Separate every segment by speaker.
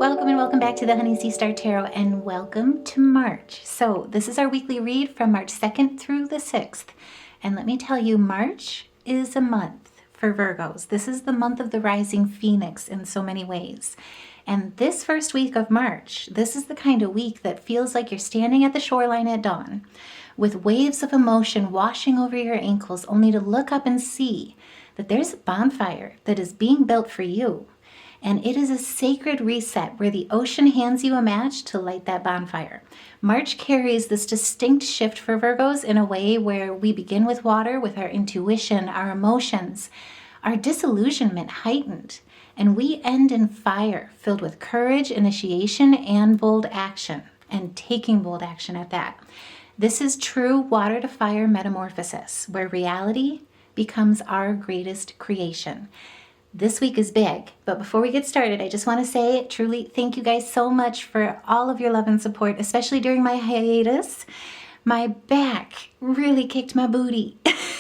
Speaker 1: Welcome and welcome back to the Honey Sea Star Tarot, and welcome to March. So this is our weekly read from March 2nd through the 6th. And let me tell you, March is a month for Virgos. This is the month of the rising phoenix in so many ways. And this first week of March, this is the kind of week that feels like you're standing at the shoreline at dawn with waves of emotion washing over your ankles, only to look up and see that there's a bonfire that is being built for you. And it is a sacred reset where the ocean hands you a match to light that bonfire. March carries this distinct shift for Virgos in a way where we begin with water, with our intuition, our emotions, our disillusionment heightened, and we end in fire, filled with courage, initiation, and bold action, and taking bold action at that. This is true water to fire metamorphosis, where reality becomes our greatest creation. This week is big, but before we get started, I just want to say truly thank you guys so much for all of your love and support, especially during my hiatus. My back really kicked my booty,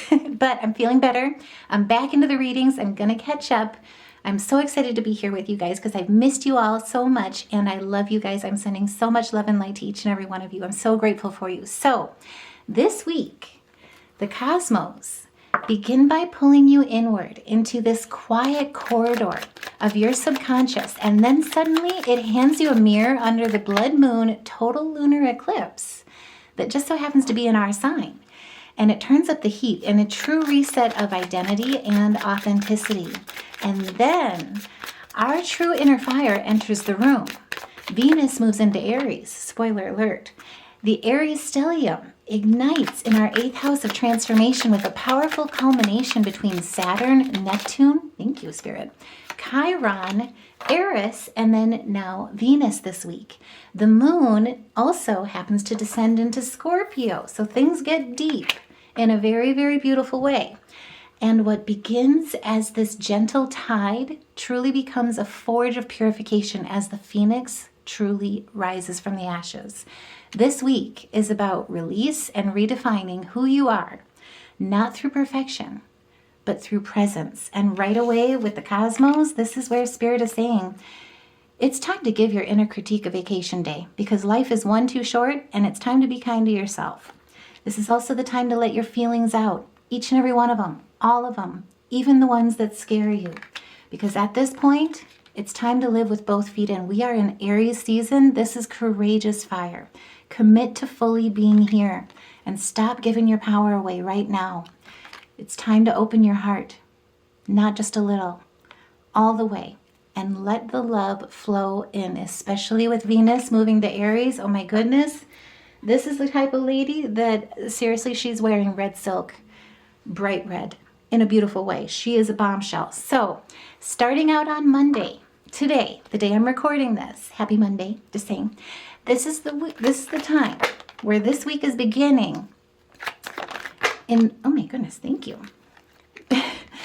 Speaker 1: but I'm feeling better. I'm back into the readings. I'm going to catch up. I'm so excited to be here with you guys because I've missed you all so much, and I love you guys. I'm sending so much love and light to each and every one of you. I'm so grateful for you. So this week, the cosmos begin by pulling you inward into this quiet corridor of your subconscious, and then suddenly it hands you a mirror under the blood moon total lunar eclipse that just so happens to be in our sign. And it turns up the heat in a true reset of identity and authenticity. And then our true inner fire enters the room. Venus moves into Aries. Spoiler alert. The Aries Stellium ignites in our 8th house of transformation with a powerful culmination between Saturn, Neptune, thank you, Spirit, Chiron, Eris, and then now Venus this week. The moon also happens to descend into Scorpio, so things get deep in a very, very beautiful way. And what begins as this gentle tide truly becomes a forge of purification as the phoenix truly rises from the ashes. This week is about release and redefining who you are, not through perfection, but through presence. And right away with the cosmos, this is where Spirit is saying, it's time to give your inner critique a vacation day because life is one too short, and it's time to be kind to yourself. This is also the time to let your feelings out, each and every one of them, all of them, even the ones that scare you. Because at this point, it's time to live with both feet in. We are in Aries season. This is courageous fire. Commit to fully being here and stop giving your power away right now. It's time to open your heart, not just a little, all the way, and let the love flow in, especially with Venus moving to Aries. Oh my goodness. This is the type of lady that, seriously, she's wearing red silk, bright red, in a beautiful way. She is a bombshell. So, starting out on Monday, today, the day I'm recording this, happy Monday, just saying, this is the time where this week is beginning in, oh my goodness, thank you.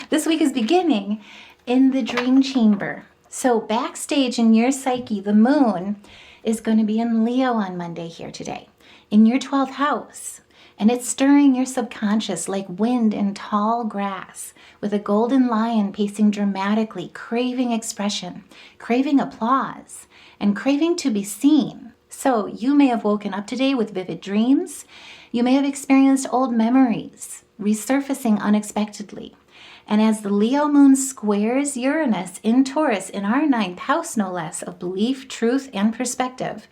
Speaker 1: This week is beginning in the dream chamber. So backstage in your psyche, the moon is going to be in Leo on Monday here today, in your 12th house. And it's stirring your subconscious like wind in tall grass, with a golden lion pacing dramatically, craving expression, craving applause, and craving to be seen. So you may have woken up today with vivid dreams. You may have experienced old memories resurfacing unexpectedly. And as the Leo moon squares Uranus in Taurus, in our 9th house, no less, of belief, truth, and perspective,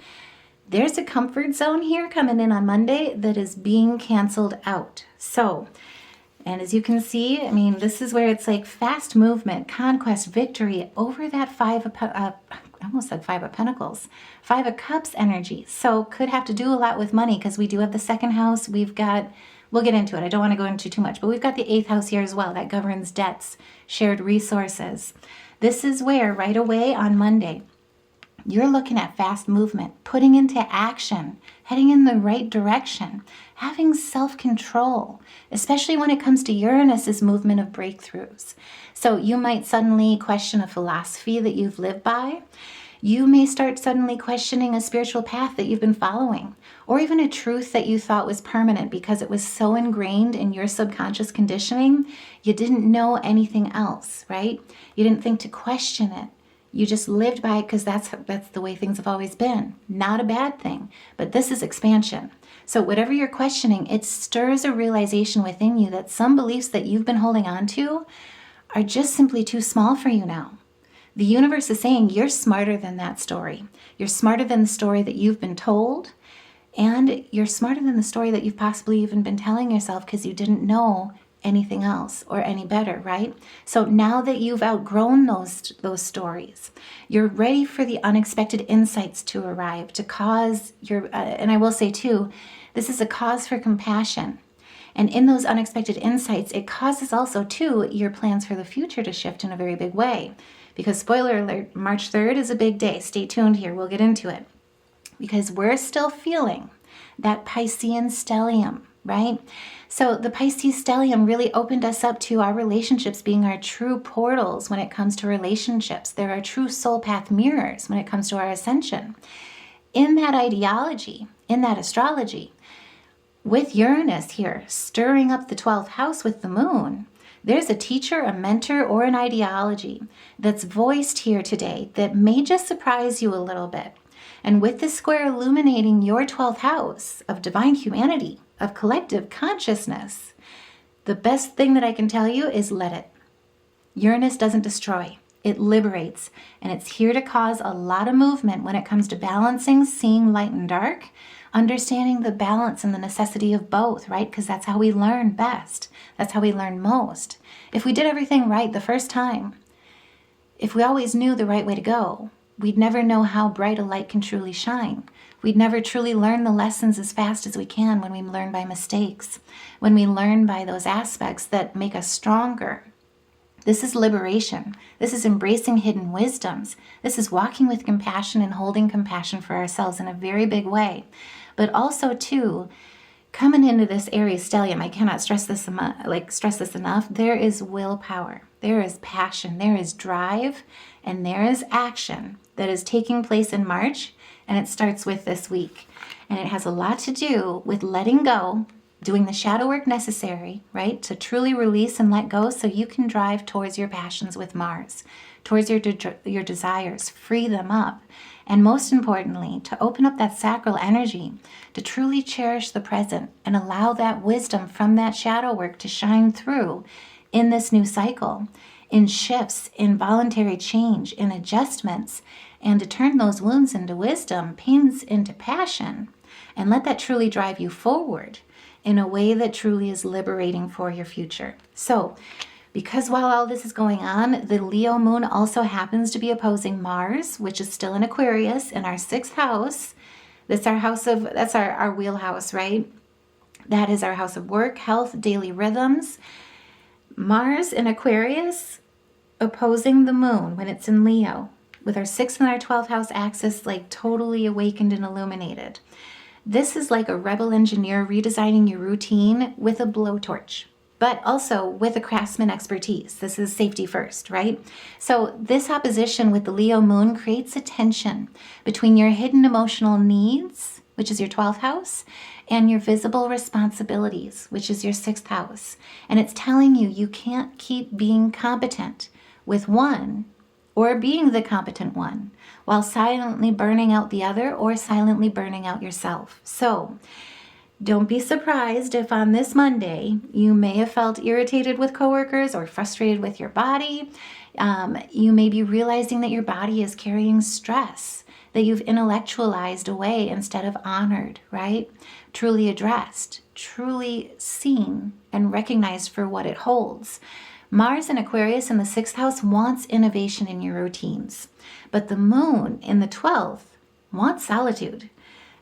Speaker 1: there's a comfort zone here coming in on Monday that is being canceled out. So, and as you can see, I mean, this is where it's like fast movement, conquest, victory over that I almost said 5 of Pentacles, 5 of Cups energy. So could have to do a lot with money because we do have the 2nd house. We've got, we'll get into it. I don't want to go into too much, but we've got the 8th house here as well. That governs debts, shared resources. This is where right away on Monday, you're looking at fast movement, putting into action, heading in the right direction, having self-control, especially when it comes to Uranus's movement of breakthroughs. So you might suddenly question a philosophy that you've lived by. You may start suddenly questioning a spiritual path that you've been following, or even a truth that you thought was permanent because it was so ingrained in your subconscious conditioning, you didn't know anything else, right? You didn't think to question it. You just lived by it because that's the way things have always been. Not a bad thing, but this is expansion. So whatever you're questioning, it stirs a realization within you that some beliefs that you've been holding on to are just simply too small for you now. The universe is saying you're smarter than that story. You're smarter than the story that you've been told, and you're smarter than the story that you've possibly even been telling yourself because you didn't know anything else or any better, right? So now that you've outgrown those stories, you're ready for the unexpected insights to arrive, to cause your, and I will say too, this is a cause for compassion. And in those unexpected insights, it causes also too your plans for the future to shift in a very big way. Because spoiler alert, March 3rd is a big day. Stay tuned here, we'll get into it. Because we're still feeling that Piscean stellium, right? So the Pisces stellium really opened us up to our relationships being our true portals when it comes to relationships. They're our true soul path mirrors when it comes to our ascension. In that ideology, in that astrology, with Uranus here stirring up the 12th house with the moon, there's a teacher, a mentor, or an ideology that's voiced here today that may just surprise you a little bit. And with this square illuminating your 12th house of divine humanity, of collective consciousness, the best thing that I can tell you is let it. Uranus doesn't destroy, it liberates, and it's here to cause a lot of movement when it comes to balancing, seeing light and dark, understanding the balance and the necessity of both, right? Because that's how we learn best. That's how we learn most. If we did everything right the first time, if we always knew the right way to go, we'd never know how bright a light can truly shine. We'd never truly learn the lessons as fast as we can when we learn by mistakes, when we learn by those aspects that make us stronger. This is liberation. This is embracing hidden wisdoms. This is walking with compassion and holding compassion for ourselves in a very big way. But also, too, coming into this Aries Stellium, I cannot stress this enough. There is willpower. There is passion. There is drive. And there is action that is taking place in March. And it starts with this week. And it has a lot to do with letting go, doing the shadow work necessary, right, to truly release and let go so you can drive towards your passions with Mars, towards your desires, free them up. And most importantly, to open up that sacral energy, to truly cherish the present and allow that wisdom from that shadow work to shine through in this new cycle, in shifts, in voluntary change, in adjustments, and to turn those wounds into wisdom, pains into passion, and let that truly drive you forward in a way that truly is liberating for your future. So, because while all this is going on, the Leo moon also happens to be opposing Mars, which is still in Aquarius in our 6th house. That's our wheelhouse, right? That is our house of work, health, daily rhythms. Mars in Aquarius opposing the moon when it's in Leo, with our 6th and our 12th house axis like totally awakened and illuminated. This is like a rebel engineer redesigning your routine with a blowtorch, but also with a craftsman expertise. This is safety first, right? So this opposition with the Leo moon creates a tension between your hidden emotional needs, which is your 12th house, and your visible responsibilities, which is your 6th house. And it's telling you you can't keep being competent with one or being the competent one while silently burning out the other or silently burning out yourself. So don't be surprised if on this Monday you may have felt irritated with coworkers or frustrated with your body. You may be realizing that your body is carrying stress that you've intellectualized away instead of honored, right? Truly addressed, truly seen and recognized for what it holds. Mars in Aquarius in the 6th house wants innovation in your routines, but the moon in the 12th wants solitude.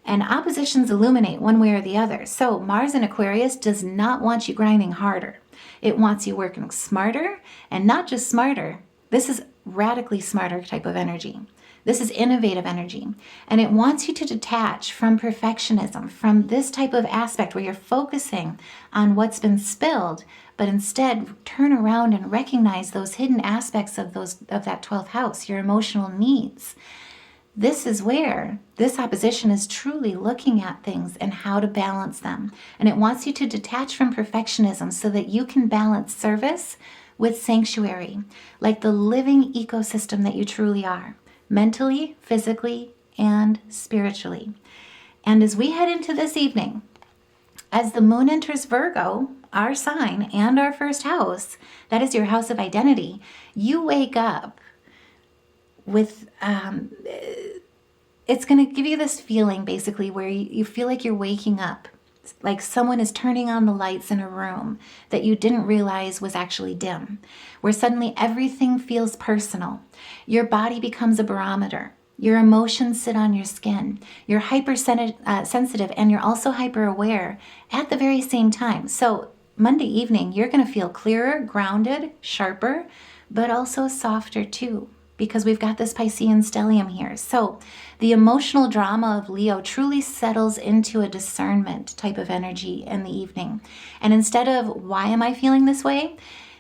Speaker 1: And oppositions illuminate one way or the other. So Mars in Aquarius does not want you grinding harder. It wants you working smarter, and not just smarter. This is radically smarter type of energy. This is innovative energy. And it wants you to detach from perfectionism, from this type of aspect where you're focusing on what's been spilled, but instead turn around and recognize those hidden aspects of that 12th house, your emotional needs. This is where this opposition is truly looking at things and how to balance them. And it wants you to detach from perfectionism so that you can balance service with sanctuary, like the living ecosystem that you truly are, mentally, physically, and spiritually. And as we head into this evening, as the moon enters Virgo, our sign and our first house, that is your house of identity, you wake up with, it's going to give you this feeling basically where you feel like you're waking up, like someone is turning on the lights in a room that you didn't realize was actually dim, where suddenly everything feels personal. Your body becomes a barometer. Your emotions sit on your skin. You're hypersensitive and you're also hyper aware at the very same time. So Monday evening, you're going to feel clearer, grounded, sharper, but also softer too, because we've got this Piscean stellium here. So the emotional drama of Leo truly settles into a discernment type of energy in the evening. And instead of, why am I feeling this way?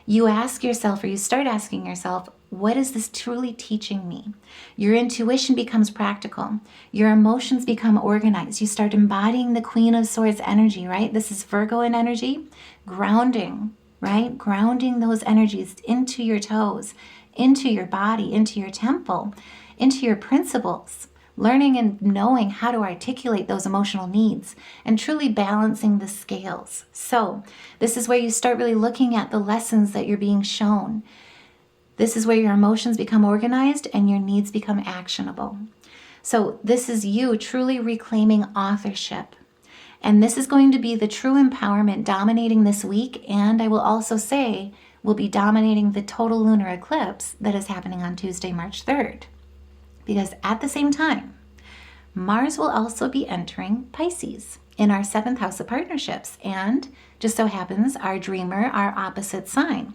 Speaker 1: You ask yourself, or you start asking yourself, what is this truly teaching me? Your intuition becomes practical. Your emotions become organized. You start embodying the Queen of Swords energy, right? This is Virgoan energy, grounding, right? Grounding those energies into your toes, into your body, into your temple, into your principles, learning and knowing how to articulate those emotional needs and truly balancing the scales. So this is where you start really looking at the lessons that you're being shown. This is where your emotions become organized and your needs become actionable. So this is you truly reclaiming authorship. And this is going to be the true empowerment dominating this week. And I will also say, will be dominating the total lunar eclipse that is happening on Tuesday, March 3rd. Because at the same time, Mars will also be entering Pisces in our 7th house of partnerships. And just so happens, our dreamer, our opposite sign.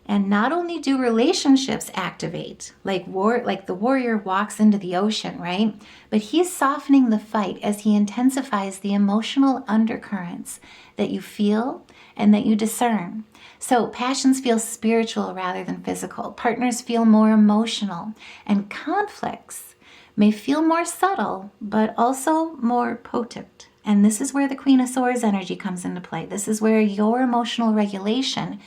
Speaker 1: And not only do relationships activate, like the warrior walks into the ocean, right? But he's softening the fight as he intensifies the emotional undercurrents that you feel and that you discern. So passions feel spiritual rather than physical. Partners feel more emotional. And conflicts may feel more subtle, but also more potent. And this is where the Queen of Swords energy comes into play. This is where your emotional regulation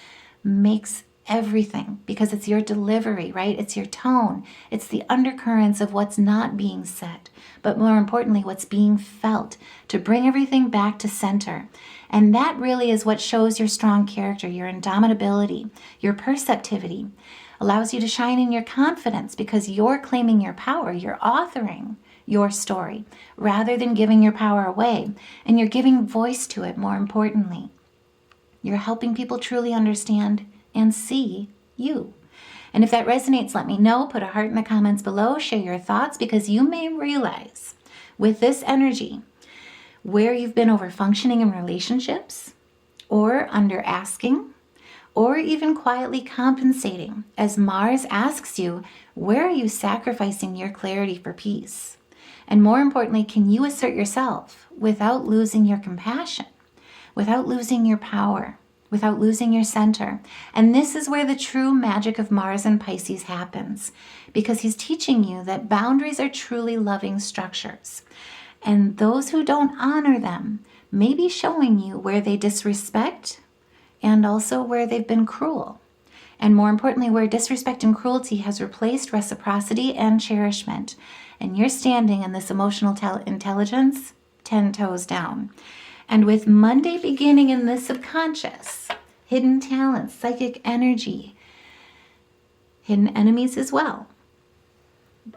Speaker 1: makes everything, because it's your delivery, right? It's your tone. It's the undercurrents of what's not being said, but more importantly, what's being felt to bring everything back to center. And that really is what shows your strong character, your indomitability, your perceptivity, allows you to shine in your confidence because you're claiming your power. You're authoring your story rather than giving your power away. And you're giving voice to it, more importantly. You're helping people truly understand and see you. And if that resonates, let me know. Put a heart in the comments below. Share your thoughts, because you may realize with this energy where you've been over functioning in relationships, or under asking, or even quietly compensating as Mars asks you, where are you sacrificing your clarity for peace? And more importantly, can you assert yourself without losing your compassion, without losing your power, without losing your center? And this is where the true magic of Mars and Pisces happens, because he's teaching you that boundaries are truly loving structures. And those who don't honor them may be showing you where they disrespect and also where they've been cruel. And more importantly, where disrespect and cruelty has replaced reciprocity and cherishment. And you're standing in this emotional intelligence 10 toes down. And with Monday beginning in the subconscious, hidden talents, psychic energy, hidden enemies as well.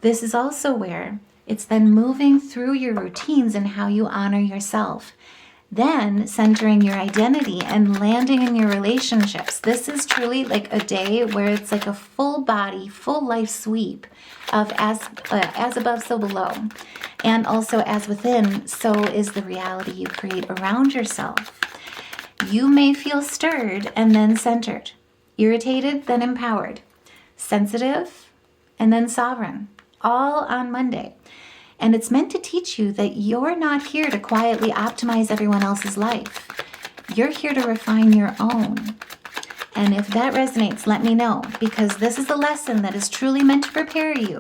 Speaker 1: This is also where it's then moving through your routines and how you honor yourself. Then centering your identity and landing in your relationships. This is truly like a day where it's like a full body, full life sweep of as above, so below. And also as within, so is the reality you create around yourself. You may feel stirred and then centered, irritated, then empowered, sensitive, and then sovereign, all on Monday. And it's meant to teach you that you're not here to quietly optimize everyone else's life. You're here to refine your own. And if that resonates, let me know, because this is a lesson that is truly meant to prepare you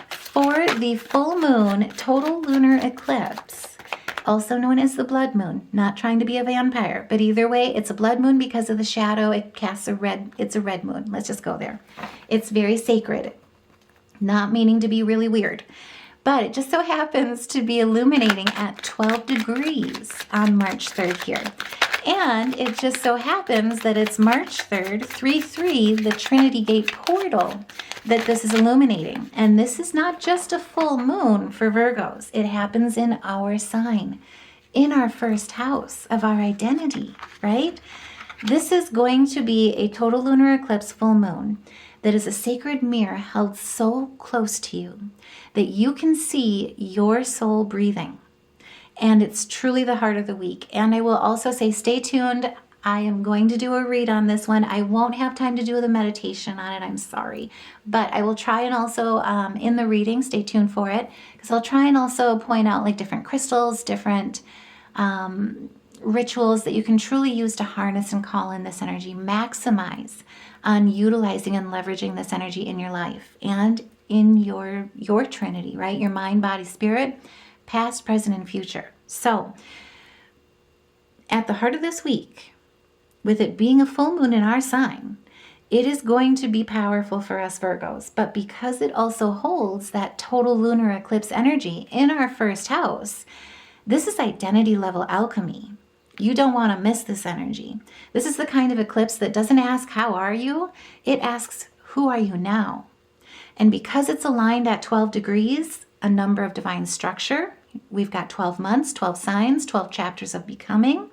Speaker 1: for the full moon total lunar eclipse also known as the blood moon. Not trying to be a vampire, but either way, it's a blood moon because of the shadow. It casts it's a red moon. Let's just go there. It's very sacred, not meaning to be really weird. But it just so happens to be illuminating at 12 degrees on March 3rd here. And it just so happens that it's March 3rd, 3/3, the Trinity Gate Portal, that this is illuminating. And this is not just a full moon for Virgos. It happens in our sign, in our first house of our identity, right? This is going to be a total lunar eclipse full moon that is a sacred mirror held so close to you that you can see your soul breathing. And it's truly the heart of the week. And I will also say, stay tuned. I am going to do a read on this one. I won't have time to do the meditation on it. I'm sorry. But I will try and also, in the reading, stay tuned for it, because I'll try and also point out like different crystals, different rituals that you can truly use to harness and call in this energy, maximize on utilizing and leveraging this energy in your life and in your Trinity, right? Your mind, body, spirit, past, present, and future. So at the heart of this week, with it being a full moon in our sign, it is going to be powerful for us Virgos. But because it also holds that total lunar eclipse energy in our first house, this is identity level alchemy. You don't want to miss this energy. This is the kind of eclipse that doesn't ask, how are you? It asks, who are you now? And because it's aligned at 12 degrees, a number of divine structure, we've got 12 months, 12 signs, 12 chapters of becoming.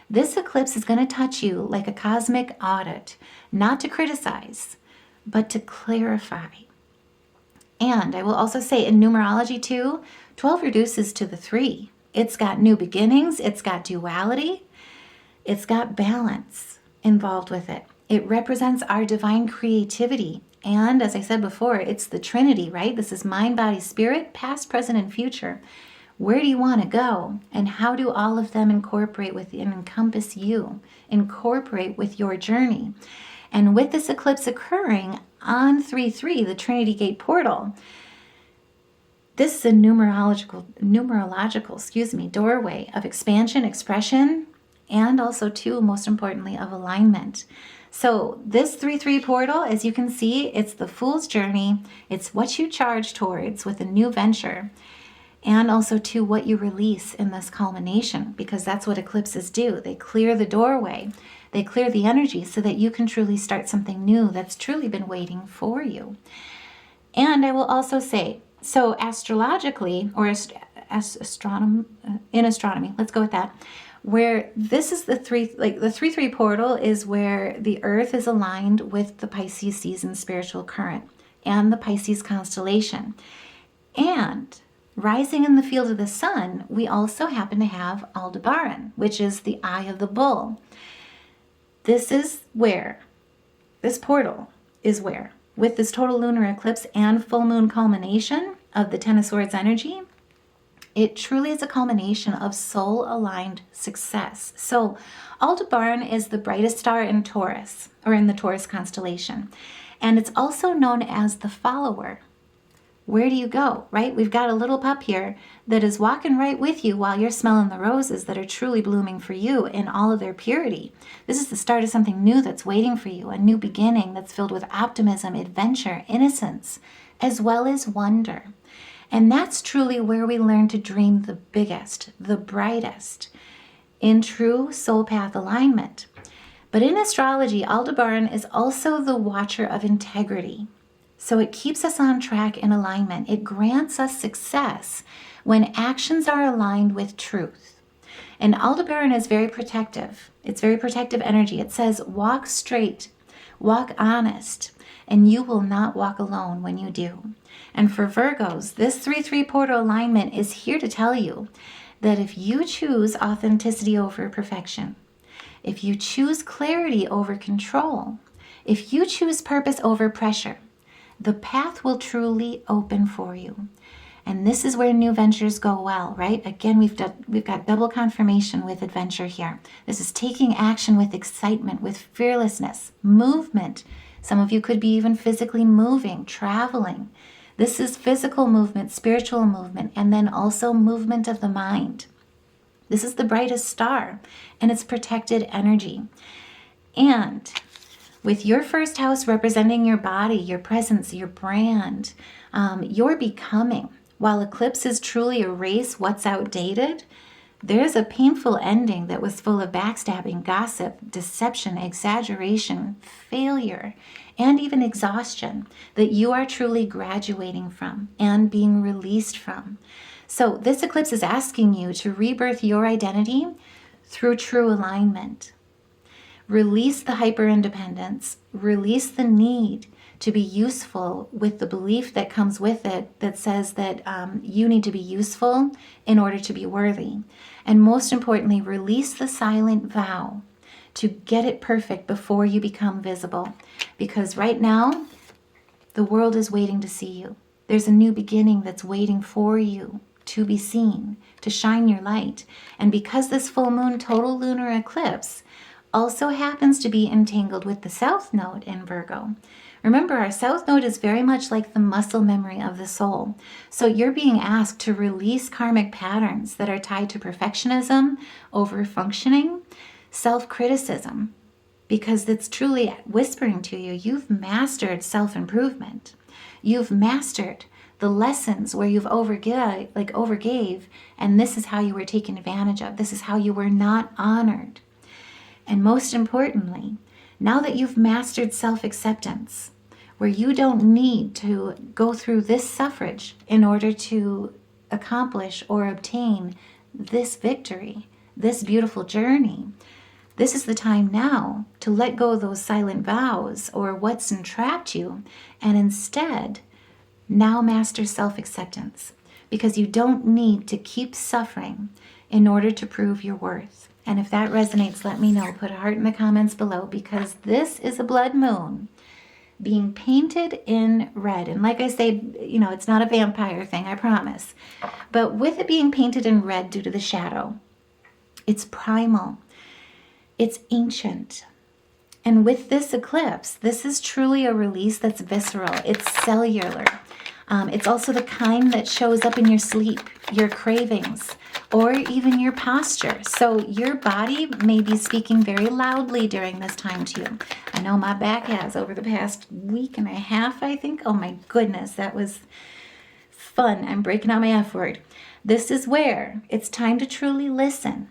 Speaker 1: This eclipse is going to touch you like a cosmic audit, not to criticize, but to clarify. And I will also say in numerology too, 12 reduces to the 3. It's got new beginnings, it's got duality, it's got balance involved with it. It represents our divine creativity. And as I said before, it's the Trinity, right? This is mind, body, spirit, past, present, and future. Where do you want to go? And how do all of them incorporate with and encompass you? Incorporate with your journey. And with this eclipse occurring on 3/3, the Trinity Gate Portal, this is a numerological, doorway of expansion, expression, and also too, most importantly, of alignment. So this 3/3 portal, as you can see, it's the fool's journey. It's what you charge towards with a new venture, and also to what you release in this culmination, because that's what eclipses do. They clear the doorway. They clear the energy so that you can truly start something new that's truly been waiting for you. And I will also say, so astrologically, or in astronomy, let's go with that, where this is the 3/3 portal is where the earth is aligned with the Pisces season spiritual current and the Pisces constellation. And rising in the field of the sun, we also happen to have Aldebaran, which is the eye of the bull. This is where, this portal is where, with this total lunar eclipse and full moon culmination of the Ten of Swords energy, it truly is a culmination of soul-aligned success. So Aldebaran is the brightest star in Taurus, or in the Taurus constellation. And it's also known as the follower. Where do you go, right? We've got a little pup here that is walking right with you while you're smelling the roses that are truly blooming for you in all of their purity. This is the start of something new that's waiting for you, a new beginning that's filled with optimism, adventure, innocence, as well as wonder. And that's truly where we learn to dream the biggest, the brightest, in true soul path alignment. But in astrology, Aldebaran is also the watcher of integrity. So it keeps us on track in alignment. It grants us success when actions are aligned with truth. And Aldebaran is very protective. It's very protective energy. It says, walk straight, walk honest, and you will not walk alone when you do. And for Virgos, this 3/3 portal alignment is here to tell you that if you choose authenticity over perfection, if you choose clarity over control, if you choose purpose over pressure, the path will truly open for you. And this is where new ventures go well, right? Again, we've got double confirmation with adventure here. This is taking action with excitement, with fearlessness, movement. Some of you could be even physically moving, traveling. This is physical movement, spiritual movement, and then also movement of the mind. This is the brightest star, and it's protected energy. And with your first house representing your body, your presence, your brand, your becoming, while eclipses truly erase what's outdated, there's a painful ending that was full of backstabbing, gossip, deception, exaggeration, failure, and even exhaustion that you are truly graduating from and being released from. So this eclipse is asking you to rebirth your identity through true alignment. Release the hyper-independence, release the need to be useful with the belief that comes with it that says that you need to be useful in order to be worthy. And most importantly, release the silent vow to get it perfect before you become visible. Because right now, the world is waiting to see you. There's a new beginning that's waiting for you to be seen, to shine your light. And because this full moon total lunar eclipse also happens to be entangled with the South Node in Virgo. Remember, our South Node is very much like the muscle memory of the soul. So you're being asked to release karmic patterns that are tied to perfectionism, over-functioning, self-criticism, because it's truly whispering to you, you've mastered self-improvement. You've mastered the lessons where you've overgave, and this is how you were taken advantage of. This is how you were not honored. And most importantly, now that you've mastered self-acceptance, where you don't need to go through this suffrage in order to accomplish or obtain this victory, this beautiful journey, this is the time now to let go of those silent vows or what's entrapped you, and instead now master self-acceptance, because you don't need to keep suffering in order to prove your worth. And if that resonates, let me know. Put a heart in the comments below, because this is a blood moon being painted in red. And like I say, it's not a vampire thing, I promise. But with it being painted in red due to the shadow, it's primal, it's ancient. And with this eclipse, this is truly a release that's visceral, it's cellular. It's also the kind that shows up in your sleep, your cravings, or even your posture. So your body may be speaking very loudly during this time to you. I know my back has over the past week and a half, I think. Oh my goodness, that was fun. I'm breaking out my F word. This is where it's time to truly listen,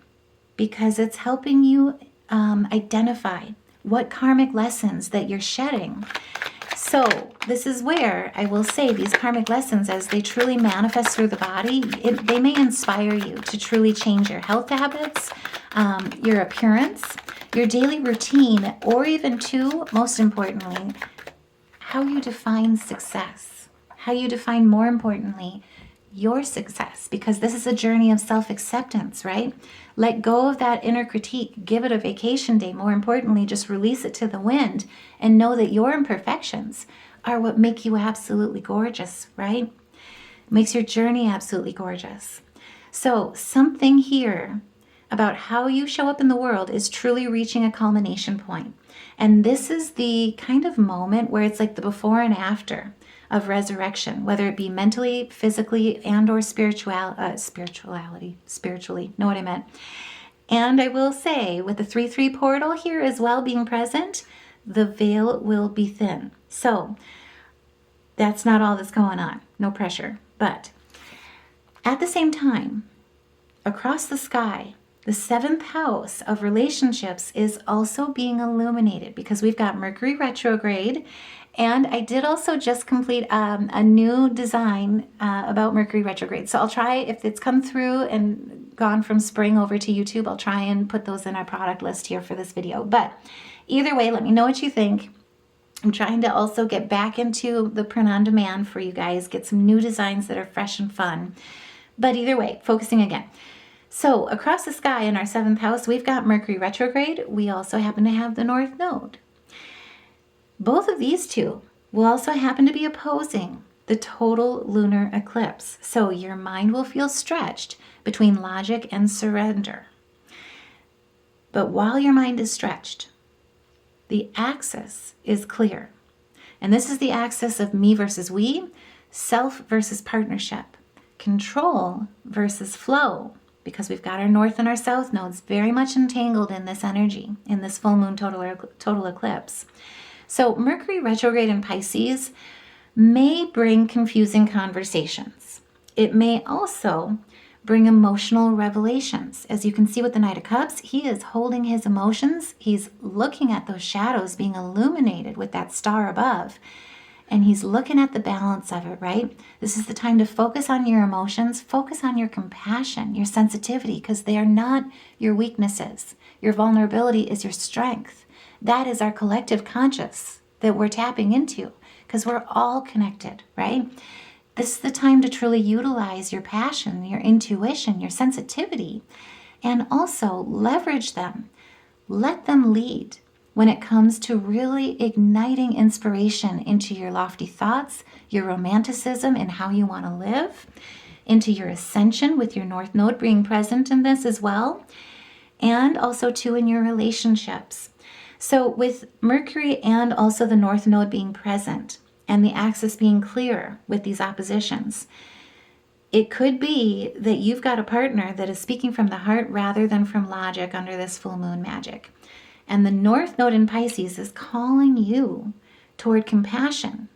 Speaker 1: because it's helping you identify what karmic lessons that you're shedding. So this is where I will say these karmic lessons, as they truly manifest through the body, they may inspire you to truly change your health habits, your appearance, your daily routine, or even too, most importantly, how you define success, how you define, more importantly, your success, because this is a journey of self-acceptance, right? Let go of that inner critique. Give it a vacation day. More importantly, just release it to the wind and know that your imperfections are what make you absolutely gorgeous, right? Makes your journey absolutely gorgeous. So something here about how you show up in the world is truly reaching a culmination point. And this is the kind of moment where it's like the before and after of resurrection, whether it be mentally, physically, and or spiritually, know what I meant. And I will say, with the 3-3 portal here as well being present, the veil will be thin. So that's not all that's going on. No pressure. But at the same time, across the sky, the 7th house of relationships is also being illuminated, because we've got Mercury retrograde. And I did also just complete a new design about Mercury retrograde. So I'll try, if it's come through and gone from spring over to YouTube, I'll try and put those in our product list here for this video. But either way, let me know what you think. I'm trying to also get back into the print on demand for you guys, get some new designs that are fresh and fun. But either way, focusing again. So across the sky in our 7th house, we've got Mercury retrograde. We also happen to have the North Node. Both of these two will also happen to be opposing the total lunar eclipse. So your mind will feel stretched between logic and surrender. But while your mind is stretched, the axis is clear. And this is the axis of me versus we, self versus partnership, control versus flow, because we've got our north and our south nodes very much entangled in this energy, in this full moon total eclipse. So Mercury retrograde in Pisces may bring confusing conversations. It may also bring emotional revelations. As you can see with the Knight of Cups, he is holding his emotions. He's looking at those shadows being illuminated with that star above. And he's looking at the balance of it, right? This is the time to focus on your emotions, focus on your compassion, your sensitivity, because they are not your weaknesses. Your vulnerability is your strength. That is our collective conscious that we're tapping into, because we're all connected, right? This is the time to truly utilize your passion, your intuition, your sensitivity, and also leverage them. Let them lead when it comes to really igniting inspiration into your lofty thoughts, your romanticism and how you want to live, into your ascension with your North Node being present in this as well, and also too in your relationships. So with Mercury and also the North Node being present, and the axis being clear with these oppositions, it could be that you've got a partner that is speaking from the heart rather than from logic under this full moon magic. And the North Node in Pisces is calling you toward compassion,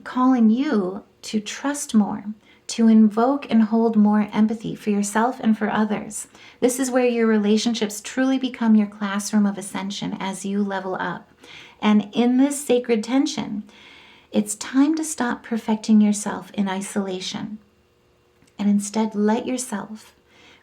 Speaker 1: calling you to trust more, to invoke and hold more empathy for yourself and for others. This is where your relationships truly become your classroom of ascension as you level up. And in this sacred tension, it's time to stop perfecting yourself in isolation and instead let yourself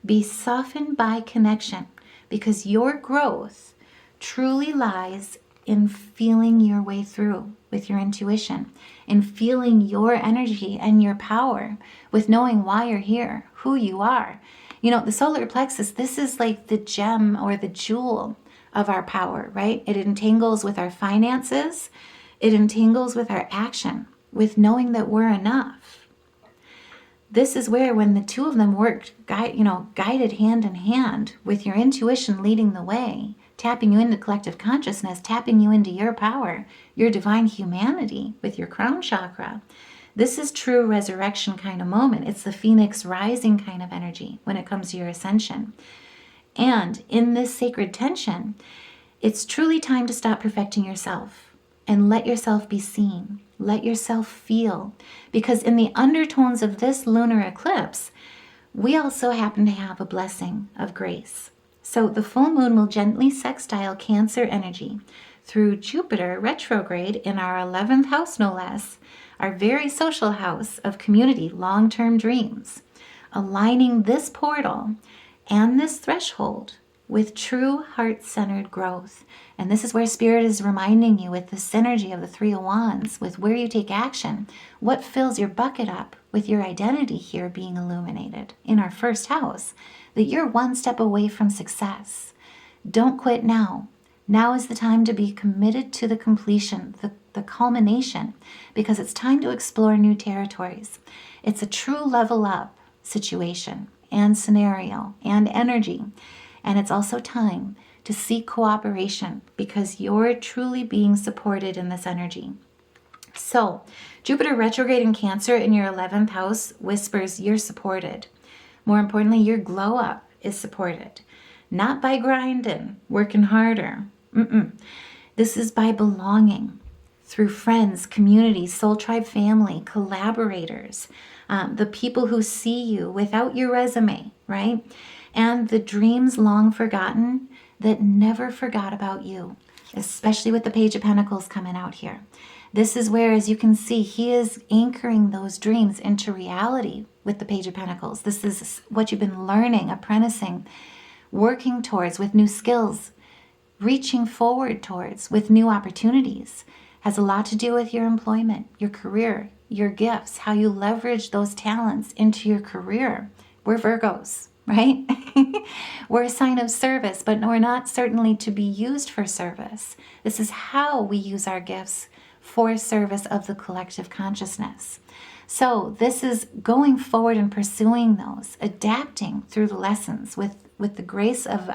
Speaker 1: be softened by connection, because your growth truly lies in feeling your way through with your intuition, in feeling your energy and your power, with knowing why you're here, who you are. You know, the solar plexus, this is like the gem or the jewel of our power, right? It entangles with our finances. It entangles with our action, with knowing that we're enough. This is where, when the two of them worked, guided hand in hand with your intuition leading the way, tapping you into collective consciousness, tapping you into your power, your divine humanity with your crown chakra. This is true resurrection kind of moment. It's the phoenix rising kind of energy when it comes to your ascension. And in this sacred tension, it's truly time to stop perfecting yourself and let yourself be seen. Let yourself feel. Because in the undertones of this lunar eclipse, we also happen to have a blessing of grace. So the full moon will gently sextile Cancer energy through Jupiter retrograde in our 11th house, no less, our very social house of community, long-term dreams, aligning this portal and this threshold with true heart-centered growth. And this is where Spirit is reminding you with the synergy of the Three of Wands, with where you take action, what fills your bucket up with your identity here being illuminated in our first house, that you're one step away from success. Don't quit now. Now is the time to be committed to the completion, the culmination, because it's time to explore new territories. It's a true level up situation and scenario and energy. And it's also time to seek cooperation, because you're truly being supported in this energy. So Jupiter retrograde in Cancer in your 11th house whispers you're supported. More importantly, your glow up is supported. Not by grinding, working harder. This is by belonging through friends, community, soul tribe family, collaborators, the people who see you without your resume, right? And the dreams long forgotten that never forgot about you, especially with the Page of Pentacles coming out here. This is where, as you can see, he is anchoring those dreams into reality with the Page of Pentacles. This is what you've been learning, apprenticing, working towards with new skills, reaching forward towards with new opportunities. Has a lot to do with your employment, your career, your gifts, how you leverage those talents into your career. We're Virgos, right? We're a sign of service, but we're not certainly to be used for service. This is how we use our gifts for service of the collective consciousness. So this is going forward and pursuing those, adapting through the lessons with the grace of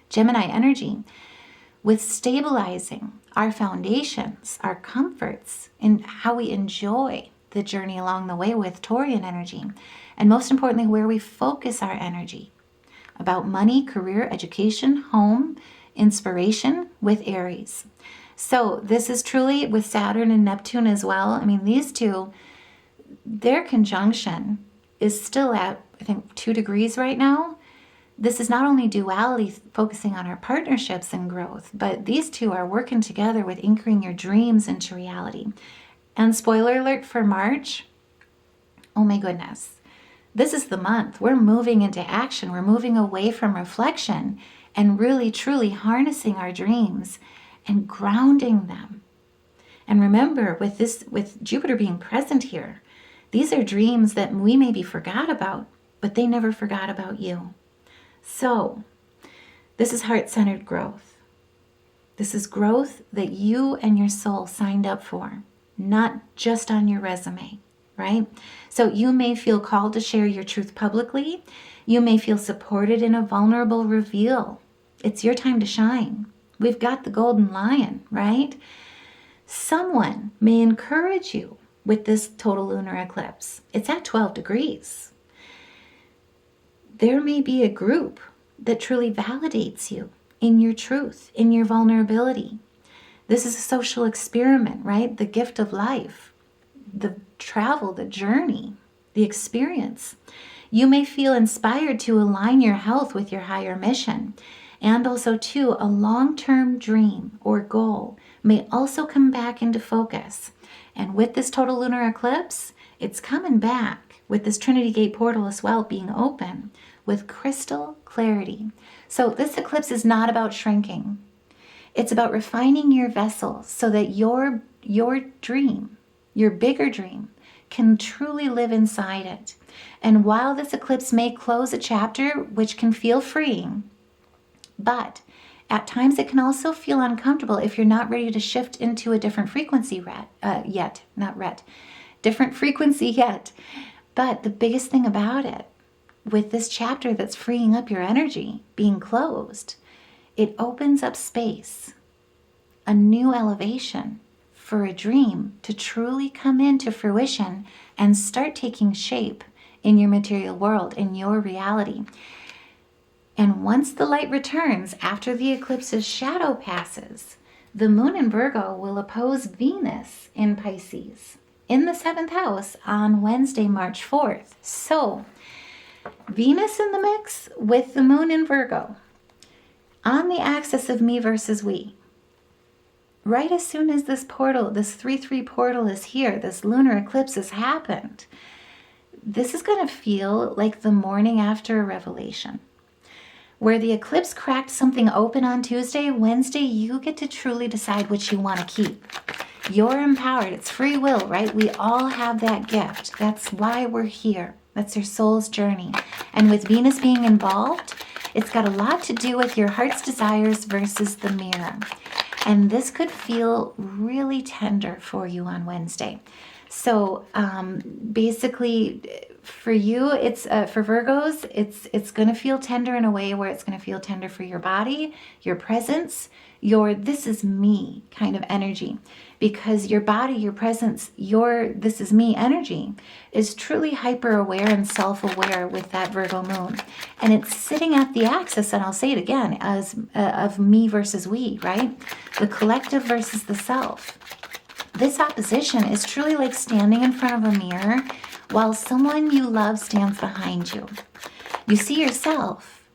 Speaker 1: Gemini energy, with stabilizing our foundations, our comforts, and how we enjoy the journey along the way with Taurian energy. And most importantly, where we focus our energy. About money, career, education, home, inspiration with Aries. So this is truly with Saturn and Neptune as well. I mean, these two, their conjunction is still at, I think, 2 degrees right now. This is not only duality, focusing on our partnerships and growth, but these two are working together with anchoring your dreams into reality. And spoiler alert for March, oh my goodness, this is the month. We're moving into action. We're moving away from reflection and really, truly harnessing our dreams and grounding them. And remember, with Jupiter being present here, these are dreams that we maybe forgot about, but they never forgot about you. So this is heart-centered growth. This is growth that you and your soul signed up for, not just on your resume. Right? So you may feel called to share your truth publicly. You may feel supported in a vulnerable reveal. It's your time to shine. We've got the golden lion, right? Someone may encourage you with this total lunar eclipse. It's at 12 degrees. There may be a group that truly validates you in your truth, in your vulnerability. This is a social experiment, right? The gift of life. The travel, the journey, the experience. You may feel inspired to align your health with your higher mission. And also, too, a long-term dream or goal may also come back into focus. And with this total lunar eclipse, it's coming back with this Trinity Gate Portal as well being open with crystal clarity. So this eclipse is not about shrinking. It's about refining your vessel so that your dream, your bigger dream, can truly live inside it. And while this eclipse may close a chapter, which can feel freeing, but at times it can also feel uncomfortable if you're not ready to shift into a different frequency different frequency yet. But the biggest thing about it, with this chapter that's freeing up your energy being closed, it opens up space, a new elevation, for a dream to truly come into fruition and start taking shape in your material world, in your reality. And once the light returns, after the eclipse's shadow passes, the moon in Virgo will oppose Venus in Pisces in the 7th house on Wednesday, March 4th. So Venus in the mix with the moon in Virgo on the axis of me versus we. Right as soon as this portal, this 3-3 portal is here, this lunar eclipse has happened, this is going to feel like the morning after a revelation. Where the eclipse cracked something open on Tuesday, Wednesday, you get to truly decide what you want to keep. You're empowered. It's free will, right? We all have that gift. That's why we're here. That's your soul's journey. And with Venus being involved, it's got a lot to do with your heart's desires versus the mirror. And this could feel really tender for you on Wednesday. So basically, for you, it's for Virgos, it's going to feel tender in a way where it's going to feel tender for your body, your presence, your this is me kind of energy. Because your body, your presence, your this is me energy is truly hyper aware and self-aware with that Virgo moon. And it's sitting at the axis, and I'll say it again, as of me versus we, right? The collective versus the self. This opposition is truly like standing in front of a mirror while someone you love stands behind you. You see yourself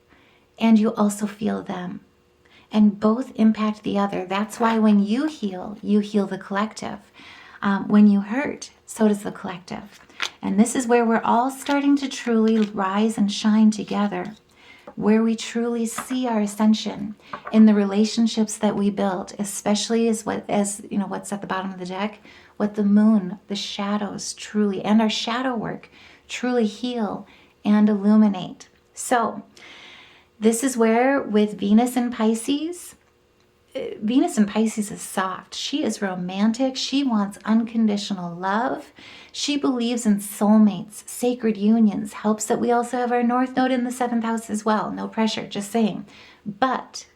Speaker 1: and you also feel them. And both impact the other. That's why when you heal the collective. When you hurt, so does the collective. And this is where we're all starting to truly rise and shine together. Where we truly see our ascension in the relationships that we build, especially as you know, what's at the bottom of the deck, what the moon, the shadows truly, and our shadow work truly heal and illuminate. So this is where with Venus in Pisces is soft. She is romantic. She wants unconditional love. She believes in soulmates, sacred unions, helps that we also have our North Node in the 7th house as well. No pressure, just saying. But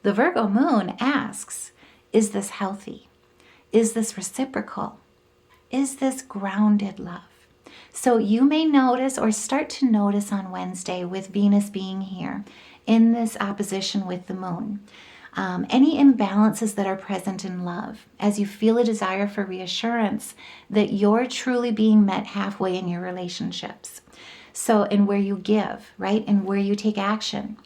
Speaker 1: the Virgo moon asks, is this healthy? Is this reciprocal? is this grounded love. So you may notice or start to notice on Wednesday with Venus being here in this opposition with the moon, any imbalances that are present in love as you feel a desire for reassurance that you're truly being met halfway in your relationships. So, and where you give, right? And where you take action.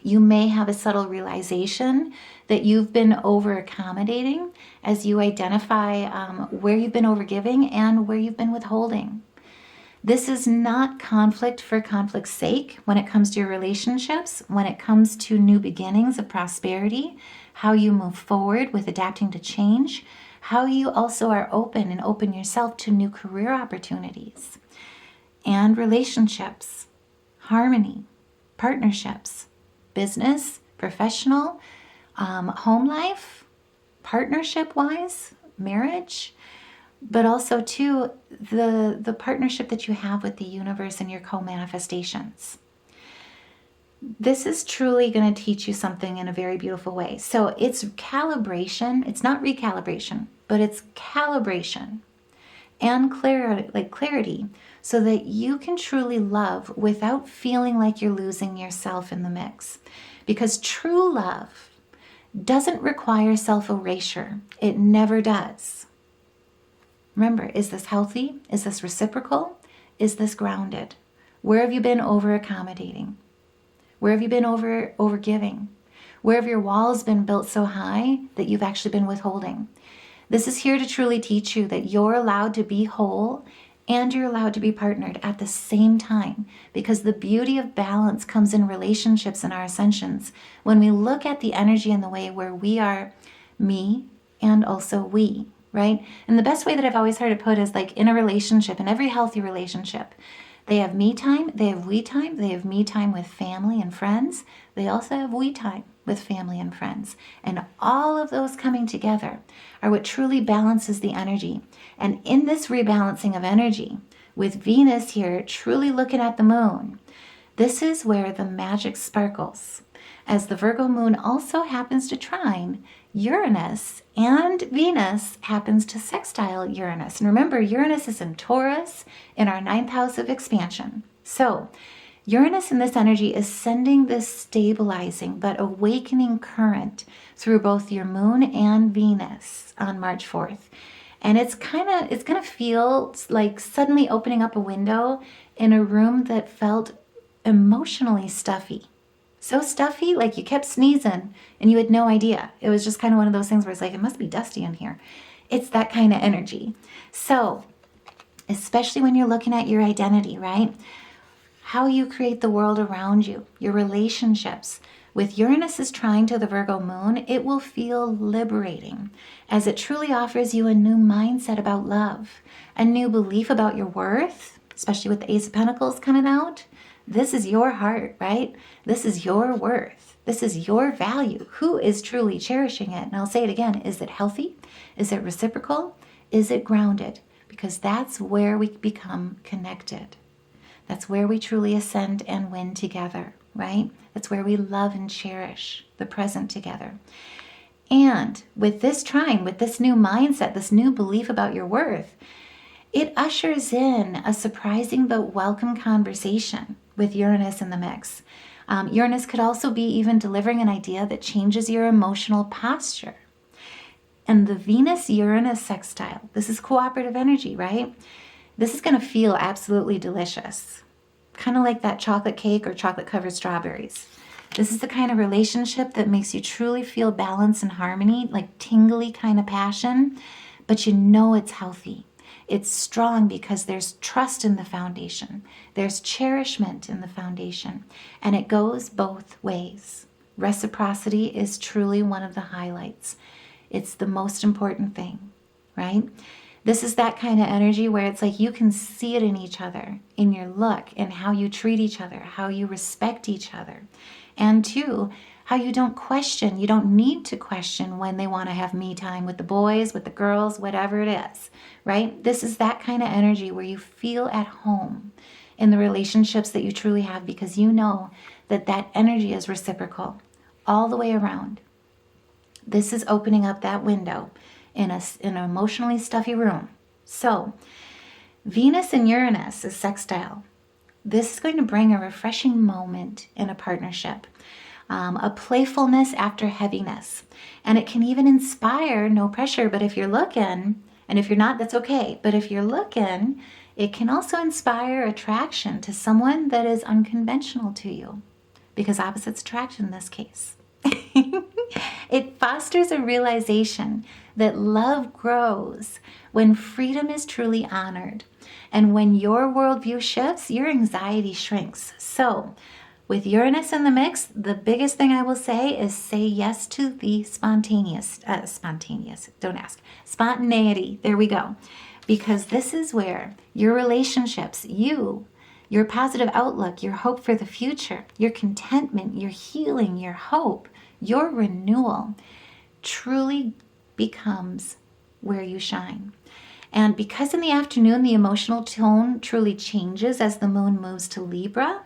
Speaker 1: You may have a subtle realization that you've been over accommodating as you identify where you've been overgiving and where you've been withholding. This is not conflict for conflict's sake when it comes to your relationships, when it comes to new beginnings of prosperity, how you move forward with adapting to change, how you also are open yourself to new career opportunities and relationships, harmony, partnerships, business, professional, home life, partnership-wise, marriage, but also too the partnership that you have with the universe and your co-manifestations. This is truly going to teach you something in a very beautiful way. So it's calibration. It's not recalibration, but it's calibration and clarity, so that you can truly love without feeling like you're losing yourself in the mix. Because true love doesn't require self-erasure. It never does. Remember, is this healthy? Is this reciprocal? Is this grounded? Where have you been over-accommodating? Where have you been over-giving? Where have your walls been built so high that you've actually been withholding? This is here to truly teach you that you're allowed to be whole and you're allowed to be partnered at the same time, because the beauty of balance comes in relationships and our ascensions when we look at the energy in the way where we are me and also we, right? And the best way that I've always heard it put is like in a relationship, in every healthy relationship, they have me time, they have we time, they have me time with family and friends. They also have we time with family and friends. And all of those coming together are what truly balances the energy. And in this rebalancing of energy, with Venus here truly looking at the moon, this is where the magic sparkles, as the Virgo moon also happens to trine Uranus, and Venus happens to sextile Uranus. And remember, Uranus is in Taurus in our 9th house of expansion. So Uranus in this energy is sending this stabilizing but awakening current through both your moon and Venus on March 4th. And it's going to feel like suddenly opening up a window in a room that felt emotionally stuffy. So stuffy, like you kept sneezing and you had no idea. It was just kind of one of those things where it's like, it must be dusty in here. It's that kind of energy. So, especially when you're looking at your identity, right? How you create the world around you, your relationships. With Uranus trine to the Virgo moon, it will feel liberating as it truly offers you a new mindset about love, a new belief about your worth, especially with the Ace of Pentacles coming out. This is your heart, right? This is your worth. This is your value. Who is truly cherishing it? And I'll say it again. Is it healthy? Is it reciprocal? Is it grounded? Because that's where we become connected. That's where we truly ascend and win together, right? That's where we love and cherish the present together. And with this trine, with this new mindset, this new belief about your worth, it ushers in a surprising but welcome conversation with Uranus in the mix. Uranus could also be even delivering an idea that changes your emotional posture. And the Venus-Uranus sextile, this is cooperative energy, right? This is going to feel absolutely delicious. Kind of like that chocolate cake or chocolate-covered strawberries. This is the kind of relationship that makes you truly feel balance and harmony, like tingly kind of passion, but you know it's healthy. It's strong because there's trust in the foundation. There's cherishment in the foundation. And it goes both ways. Reciprocity is truly one of the highlights. It's the most important thing, right? This is that kind of energy where it's like you can see it in each other, in your look, and how you treat each other, how you respect each other. And two, how you don't question. You don't need to question when they want to have me time with the boys, with the girls, whatever it is, right? This is that kind of energy where you feel at home in the relationships that you truly have, because you know that that energy is reciprocal all the way around. This is opening up that window in an emotionally stuffy room, So Venus and Uranus is sextile. This is going to bring a refreshing moment in a partnership, a playfulness after heaviness. And it can even inspire, no pressure, but if you're looking, and if you're not, that's okay. But if you're looking, it can also inspire attraction to someone that is unconventional to you, because opposites attract in this case. It fosters a realization that love grows when freedom is truly honored. And when your worldview shifts, your anxiety shrinks. So with Uranus in the mix, the biggest thing I will say is say yes to the spontaneity. There we go. Because this is where your relationships, your positive outlook, your hope for the future, your contentment, your healing, your hope, your renewal truly becomes where you shine. And because in the afternoon, the emotional tone truly changes as the moon moves to Libra,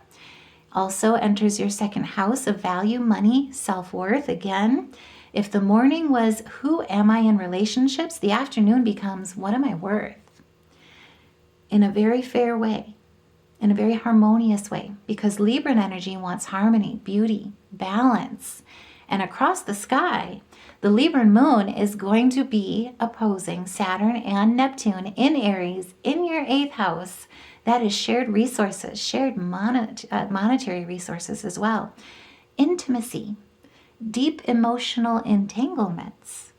Speaker 1: also enters your second house of value, money, self-worth. Again, if the morning was who am I in relationships, the afternoon becomes what am I worth? In a very fair way, in a very harmonious way, because Libran energy wants harmony, beauty, balance. And across the sky, the Libran moon is going to be opposing Saturn and Neptune in Aries in your 8th house. That is shared resources, shared monetary resources as well. Intimacy, deep emotional entanglements.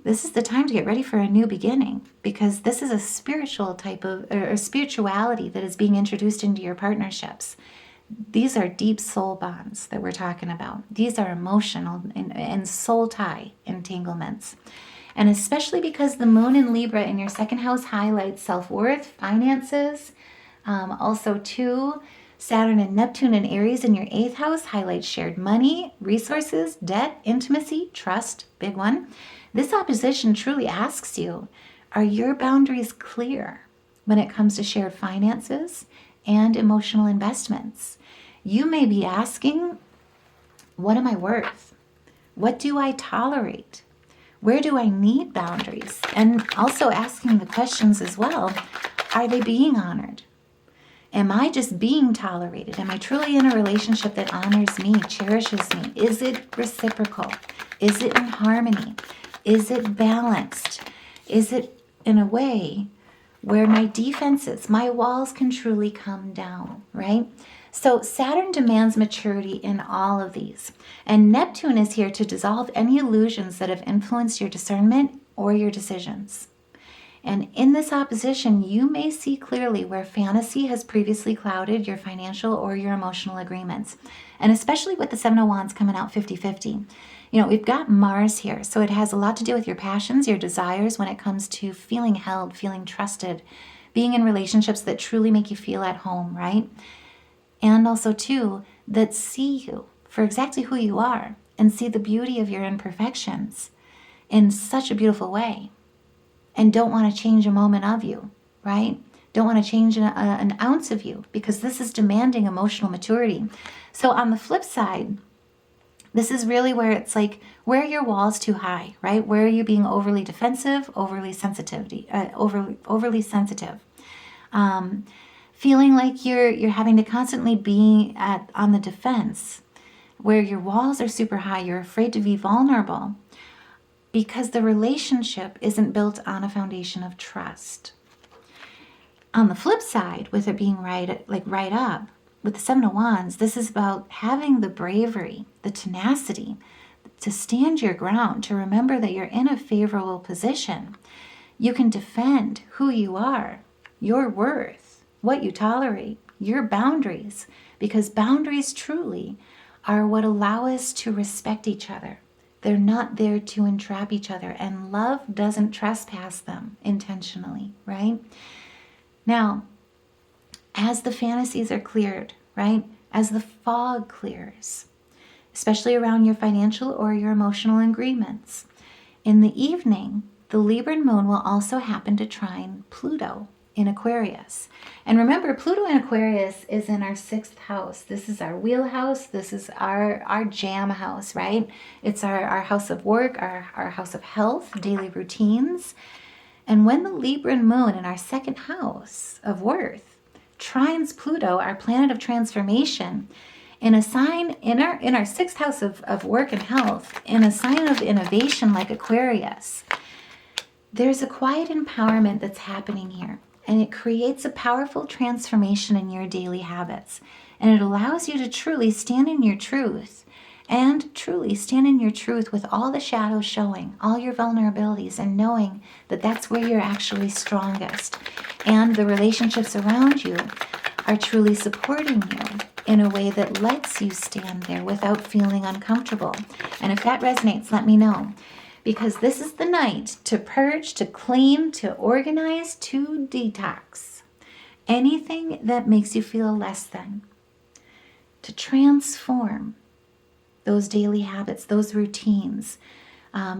Speaker 1: This is the time to get ready for a new beginning, because this is a spiritual type of, or spirituality that is being introduced into your partnerships. These are deep soul bonds that we're talking about. These are emotional and soul tie entanglements. And especially because the moon in Libra in your second house highlights self-worth, finances. Also too, Saturn and Neptune in Aries in your 8th house highlights shared money, resources, debt, intimacy, trust, big one. This opposition truly asks you, are your boundaries clear when it comes to shared finances and emotional investments? You may be asking, what am I worth? What do I tolerate? Where do I need boundaries? And also asking the questions as well, are they being honored? Am I just being tolerated? Am I truly in a relationship that honors me, cherishes me? Is it reciprocal? Is it in harmony? Is it balanced? Is it in a way where my defenses, my walls can truly come down, right? So Saturn demands maturity in all of these. And Neptune is here to dissolve any illusions that have influenced your discernment or your decisions. And in this opposition, you may see clearly where fantasy has previously clouded your financial or your emotional agreements. And especially with the Seven of Wands coming out 50-50. You know, we've got Mars here, so it has a lot to do with your passions, your desires when it comes to feeling held, feeling trusted, being in relationships that truly make you feel at home, right? And also, too, that see you for exactly who you are and see the beauty of your imperfections in such a beautiful way. And don't want to change a moment of you, right? Don't want to change an ounce of you, because this is demanding emotional maturity. So on the flip side, this is really where it's like, where are your walls too high, right? Where are you being overly defensive, overly sensitive, feeling like you're having to constantly be on the defense, where your walls are super high, you're afraid to be vulnerable, because the relationship isn't built on a foundation of trust. On the flip side, with it being right up, with the Seven of Wands, this is about having the bravery, the tenacity to stand your ground, to remember that you're in a favorable position. You can defend who you are, your worth, what you tolerate, your boundaries, because boundaries truly are what allow us to respect each other. They're not there to entrap each other, and love doesn't trespass them intentionally, right? Now, as the fantasies are cleared, right? As the fog clears, especially around your financial or your emotional agreements, in the evening, the Libran moon will also happen to trine Pluto in Aquarius. And remember, Pluto in Aquarius is in our 6th house. This is our wheelhouse. This is our jam house, right? It's our house of work, our house of health, daily routines. And when the Libran moon in our second house of worth trines Pluto, our planet of transformation, in a sign in our sixth house of work and health, in a sign of innovation like Aquarius, there's a quiet empowerment that's happening here. And it creates a powerful transformation in your daily habits. And it allows you to truly stand in your truth, and truly stand in your truth with all the shadows showing, all your vulnerabilities, and knowing that that's where you're actually strongest. And the relationships around you are truly supporting you in a way that lets you stand there without feeling uncomfortable. And if that resonates, let me know. Because this is the night to purge, to clean, to organize, to detox. Anything that makes you feel less than. To transform those daily habits, those routines,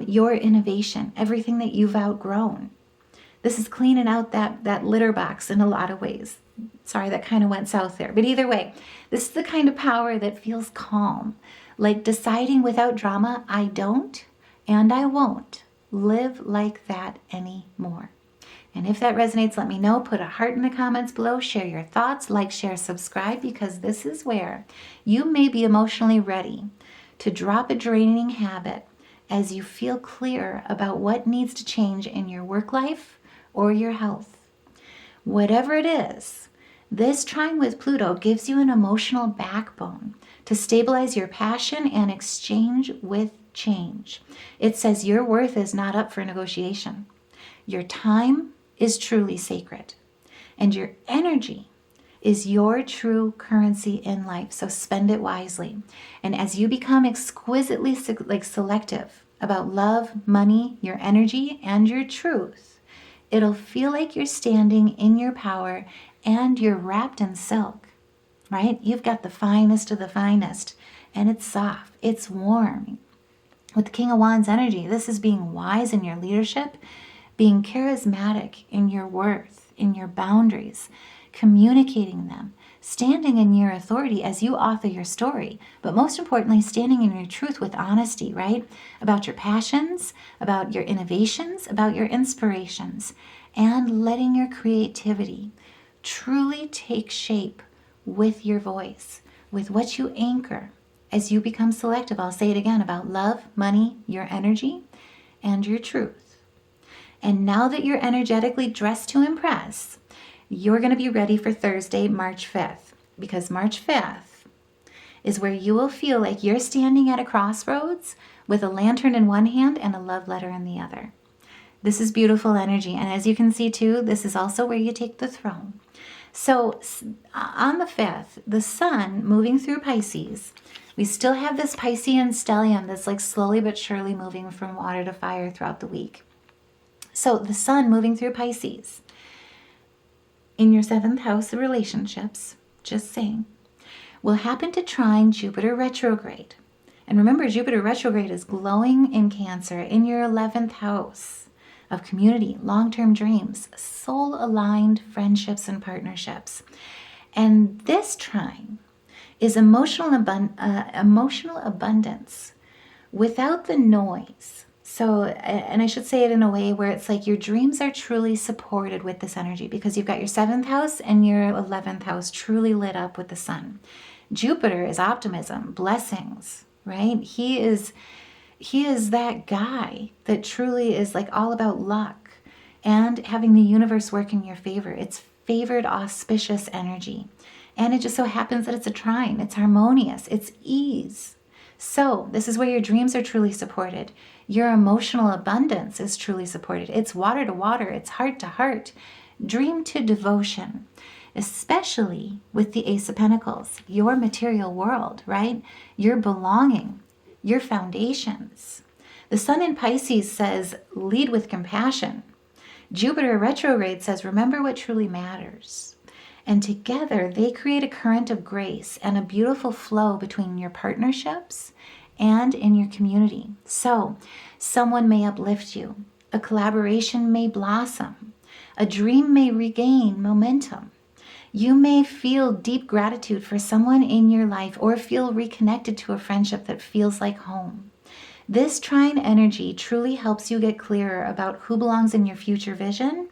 Speaker 1: your innovation, everything that you've outgrown. This is cleaning out that litter box in a lot of ways. Sorry, that kind of went south there. But either way, this is the kind of power that feels calm. Like deciding without drama, I don't and I won't live like that anymore. And if that resonates, let me know. Put a heart in the comments below. Share your thoughts. Like, share, subscribe, because this is where you may be emotionally ready to drop a draining habit as you feel clear about what needs to change in your work life or your health. Whatever it is, this trine with Pluto gives you an emotional backbone to stabilize your passion and exchange with change. It says your worth is not up for negotiation. Your time is truly sacred, and your energy is your true currency in life. So spend it wisely. And as you become exquisitely selective about love, money, your energy, and your truth, it'll feel like you're standing in your power and you're wrapped in silk, right? You've got the finest of the finest, and it's soft, it's warm. With the King of Wands energy, this is being wise in your leadership, being charismatic in your worth, in your boundaries, communicating them, standing in your authority as you author your story, but most importantly, standing in your truth with honesty, right? About your passions, about your innovations, about your inspirations, and letting your creativity truly take shape with your voice, with what you anchor as you become selective. I'll say it again, about love, money, your energy, and your truth. And now that you're energetically dressed to impress, you're going to be ready for Thursday, March 5th, because March 5th is where you will feel like you're standing at a crossroads with a lantern in one hand and a love letter in the other. This is beautiful energy. And as you can see too, this is also where you take the throne. So on the 5th, the sun moving through Pisces, we still have this Piscean stellium that's like slowly but surely moving from water to fire throughout the week. So the sun moving through Pisces in your 7th house of relationships, just saying, will happen to trine Jupiter retrograde. And remember, Jupiter retrograde is glowing in Cancer in your 11th house of community, long-term dreams, soul-aligned friendships and partnerships. And this trine is emotional abundance without the noise. So, and I should say it in a way where it's like your dreams are truly supported with this energy, because you've got your 7th house and your 11th house truly lit up with the sun. Jupiter is optimism, blessings, right? He is that guy that truly is like all about luck and having the universe work in your favor. It's favored, auspicious energy. And it just so happens that it's a trine. It's harmonious. It's ease. So this is where your dreams are truly supported. Your emotional abundance is truly supported. It's water to water. It's heart to heart. Dream to devotion, especially with the Ace of Pentacles, your material world, right? Your belonging, your foundations. The sun in Pisces says, lead with compassion. Jupiter retrograde says, remember what truly matters. And together they create a current of grace and a beautiful flow between your partnerships and in your community. So someone may uplift you. A collaboration may blossom. A dream may regain momentum. You may feel deep gratitude for someone in your life or feel reconnected to a friendship that feels like home. This trine energy truly helps you get clearer about who belongs in your future vision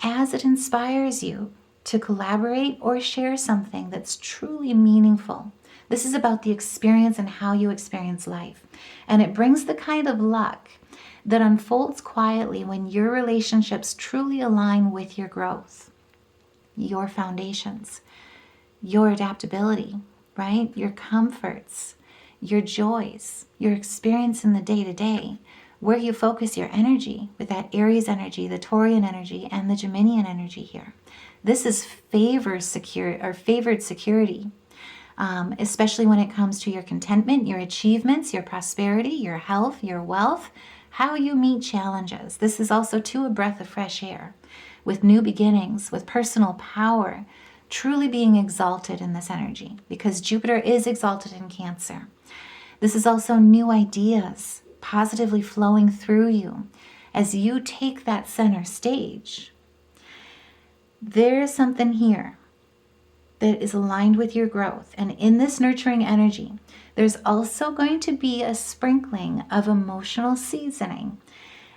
Speaker 1: as it inspires you to collaborate or share something that's truly meaningful. This is about the experience and how you experience life. And it brings the kind of luck that unfolds quietly when your relationships truly align with your growth, your foundations, your adaptability, right? Your comforts, your joys, your experience in the day-to-day, where you focus your energy with that Aries energy, the Taurian energy, and the Geminian energy here. This is favored security, especially when it comes to your contentment, your achievements, your prosperity, your health, your wealth, how you meet challenges. This is also too a breath of fresh air with new beginnings, with personal power, truly being exalted in this energy because Jupiter is exalted in Cancer. This is also new ideas positively flowing through you as you take that center stage. There's something here that is aligned with your growth. And in this nurturing energy, there's also going to be a sprinkling of emotional seasoning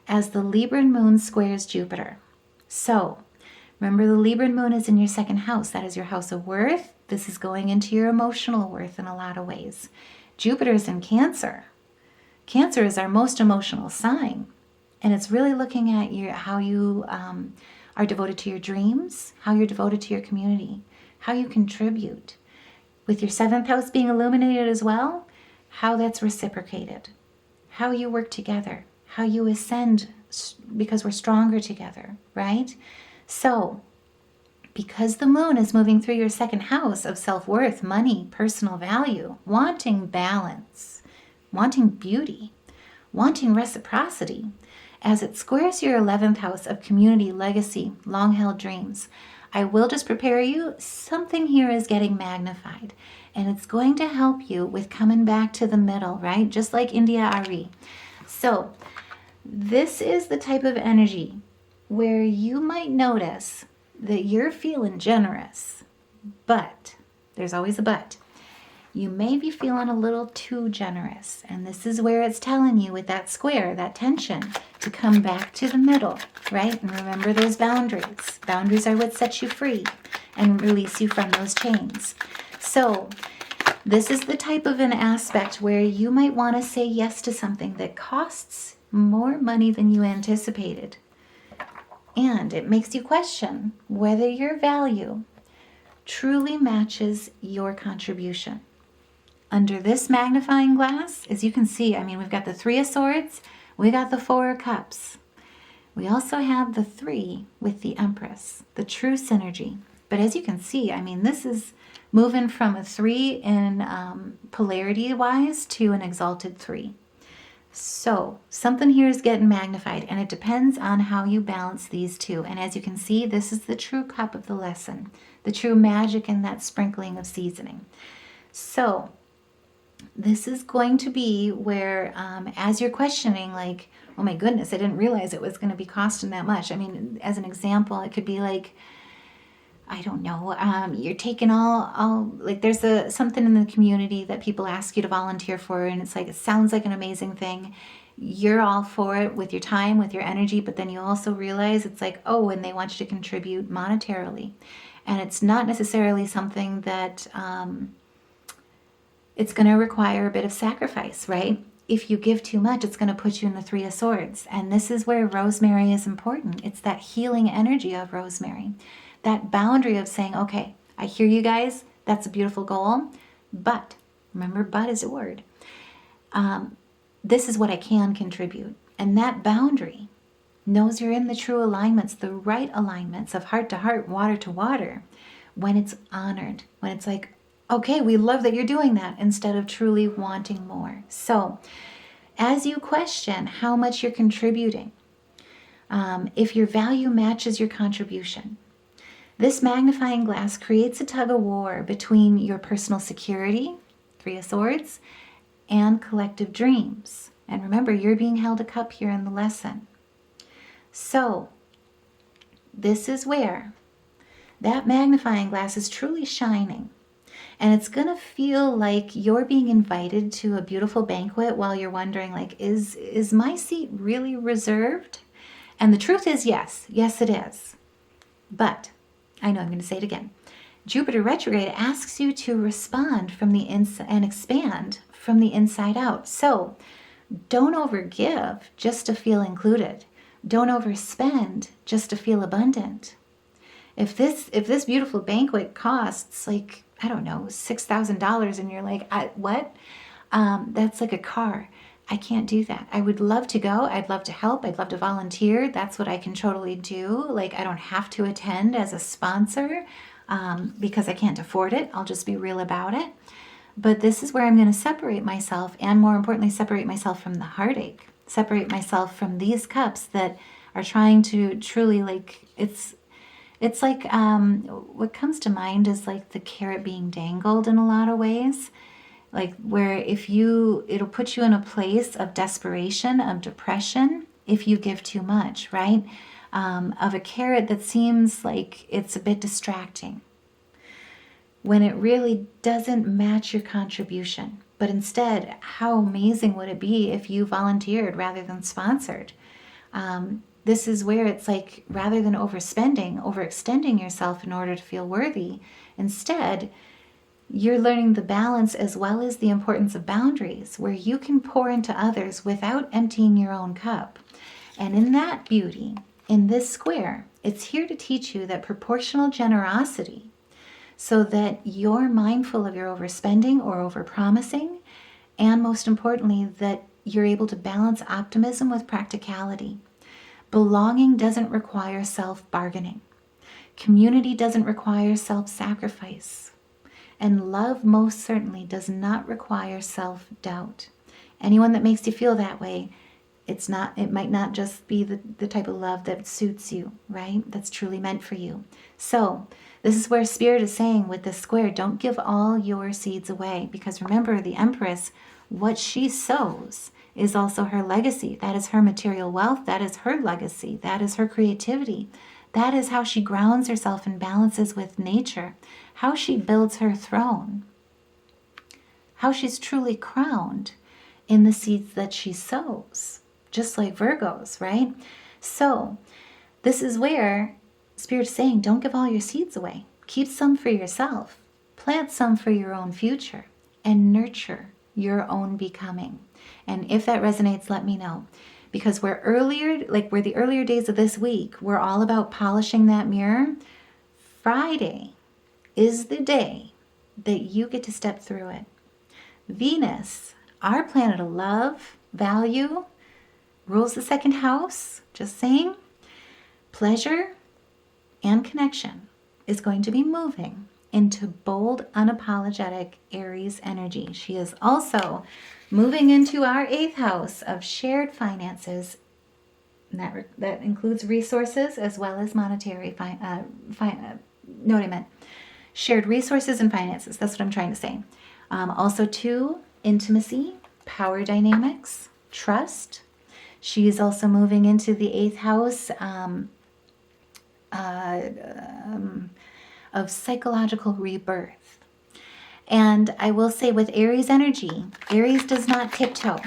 Speaker 1: as the Libran moon squares Jupiter. So remember, the Libran moon is in your second house. That is your house of worth. This is going into your emotional worth in a lot of ways. Jupiter is in Cancer. Cancer is our most emotional sign. And it's really looking at how you are devoted to your dreams, how you're devoted to your community, how you contribute. With your seventh house being illuminated as well, how that's reciprocated, how you work together, how you ascend because we're stronger together, right? So, because the moon is moving through your second house of self-worth, money, personal value, wanting balance, wanting beauty, wanting reciprocity, as it squares your 11th house of community, legacy, long-held dreams, I will just prepare you, something here is getting magnified. And it's going to help you with coming back to the middle, right? Just like India Ari. So this is the type of energy where you might notice that you're feeling generous. But, there's always a but. You may be feeling a little too generous. And this is where it's telling you with that square, that tension, to come back to the middle, right? And remember those boundaries. Boundaries are what sets you free and release you from those chains. So this is the type of an aspect where you might want to say yes to something that costs more money than you anticipated. And it makes you question whether your value truly matches your contribution. Under this magnifying glass, as you can see, I mean, we've got the Three of Swords, we got the Four of Cups. We also have the 3 with the Empress, the true synergy. But as you can see, I mean, this is moving from a 3 in polarity-wise to an exalted 3. So something here is getting magnified, and it depends on how you balance these two. And as you can see, this is the true cup of the lesson, the true magic in that sprinkling of seasoning. So this is going to be where, as you're questioning, like, oh my goodness, I didn't realize it was going to be costing that much. I mean, as an example, it could be like, I don't know, you're taking all like there's something in the community that people ask you to volunteer for, and it's like, it sounds like an amazing thing. You're all for it with your time, with your energy, but then you also realize it's like, oh, and they want you to contribute monetarily. And it's not necessarily something that it's going to require a bit of sacrifice, right? If you give too much, it's going to put you in the Three of Swords. And this is where rosemary is important. It's that healing energy of rosemary. That boundary of saying, okay, I hear you guys. That's a beautiful goal. But, remember, but is a word. This is what I can contribute. And that boundary knows you're in the true alignments, the right alignments of heart to heart, water to water, when it's honored, when it's like, okay, we love that you're doing that, instead of truly wanting more. So as you question how much you're contributing, if your value matches your contribution, this magnifying glass creates a tug of war between your personal security, Three of Swords, and collective dreams. And remember, you're being held a cup here in the lesson. So this is where that magnifying glass is truly shining. And it's going to feel like you're being invited to a beautiful banquet while you're wondering, like, is my seat really reserved? And the truth is, yes. Yes, it is. But I know I'm going to say it again. Jupiter retrograde asks you to respond from the inside and expand from the inside out. So don't overgive just to feel included. Don't overspend just to feel abundant. If this beautiful banquet costs, like, I don't know, $6,000, and you're like, what? That's like a car. I can't do that. I would love to go. I'd love to help. I'd love to volunteer. That's what I can totally do. Like, I don't have to attend as a sponsor because I can't afford it. I'll just be real about it. But this is where I'm going to separate myself, and more importantly, separate myself from the heartache. Separate myself from these cups that are trying to truly, like, it's like, what comes to mind is like the carrot being dangled in a lot of ways. Like, where it'll put you in a place of desperation, of depression, if you give too much, right? Of a carrot that seems like it's a bit distracting, when it really doesn't match your contribution. But instead, how amazing would it be if you volunteered rather than sponsored? This is where it's like, rather than overextending yourself in order to feel worthy, instead, you're learning the balance as well as the importance of boundaries, where you can pour into others without emptying your own cup. And in that beauty, in this square, it's here to teach you that proportional generosity, so that you're mindful of your overspending or overpromising, and most importantly, that you're able to balance optimism with practicality. Belonging doesn't require self-bargaining. Community doesn't require self-sacrifice. And love most certainly does not require self-doubt. Anyone that makes you feel that way, it might not just be the type of love that suits you, right? That's truly meant for you. So this is where Spirit is saying with this square, don't give all your seeds away. Because remember, the Empress, what she sows is also her legacy. That is her material wealth. That is her legacy. That is her creativity. That is how she grounds herself and balances with nature. How she builds her throne. How she's truly crowned in the seeds that she sows. Just like Virgos, right? So this is where Spirit's saying, don't give all your seeds away. Keep some for yourself. Plant some for your own future. And nurture your own becoming. And if that resonates, let me know. Because where the earlier days of this week, we're all about polishing that mirror, Friday is the day that you get to step through it. Venus, our planet of love, value, rules the second house, just saying. Pleasure and connection is going to be moving into bold, unapologetic Aries energy. She is also moving into our 8th house of shared finances. And that includes resources as well as monetary, know what I meant? Shared resources and finances. That's what I'm trying to say. Also, too, intimacy, power dynamics, trust. She is also moving into the 8th house of psychological rebirth. And I will say, with Aries energy, Aries does not tiptoe.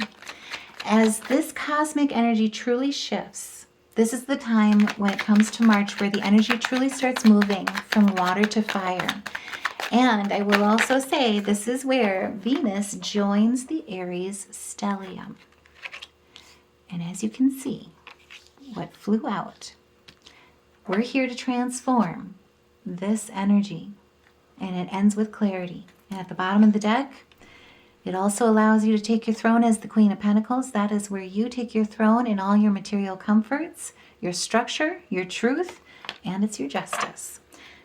Speaker 1: As this cosmic energy truly shifts, this is the time when it comes to March where the energy truly starts moving from water to fire. And I will also say, this is where Venus joins the Aries Stellium. And as you can see, what flew out, we're here to transform this energy. And it ends with clarity. And at the bottom of the deck, it also allows you to take your throne as the Queen of Pentacles. That is where you take your throne in all your material comforts, your structure, your truth, and it's your justice.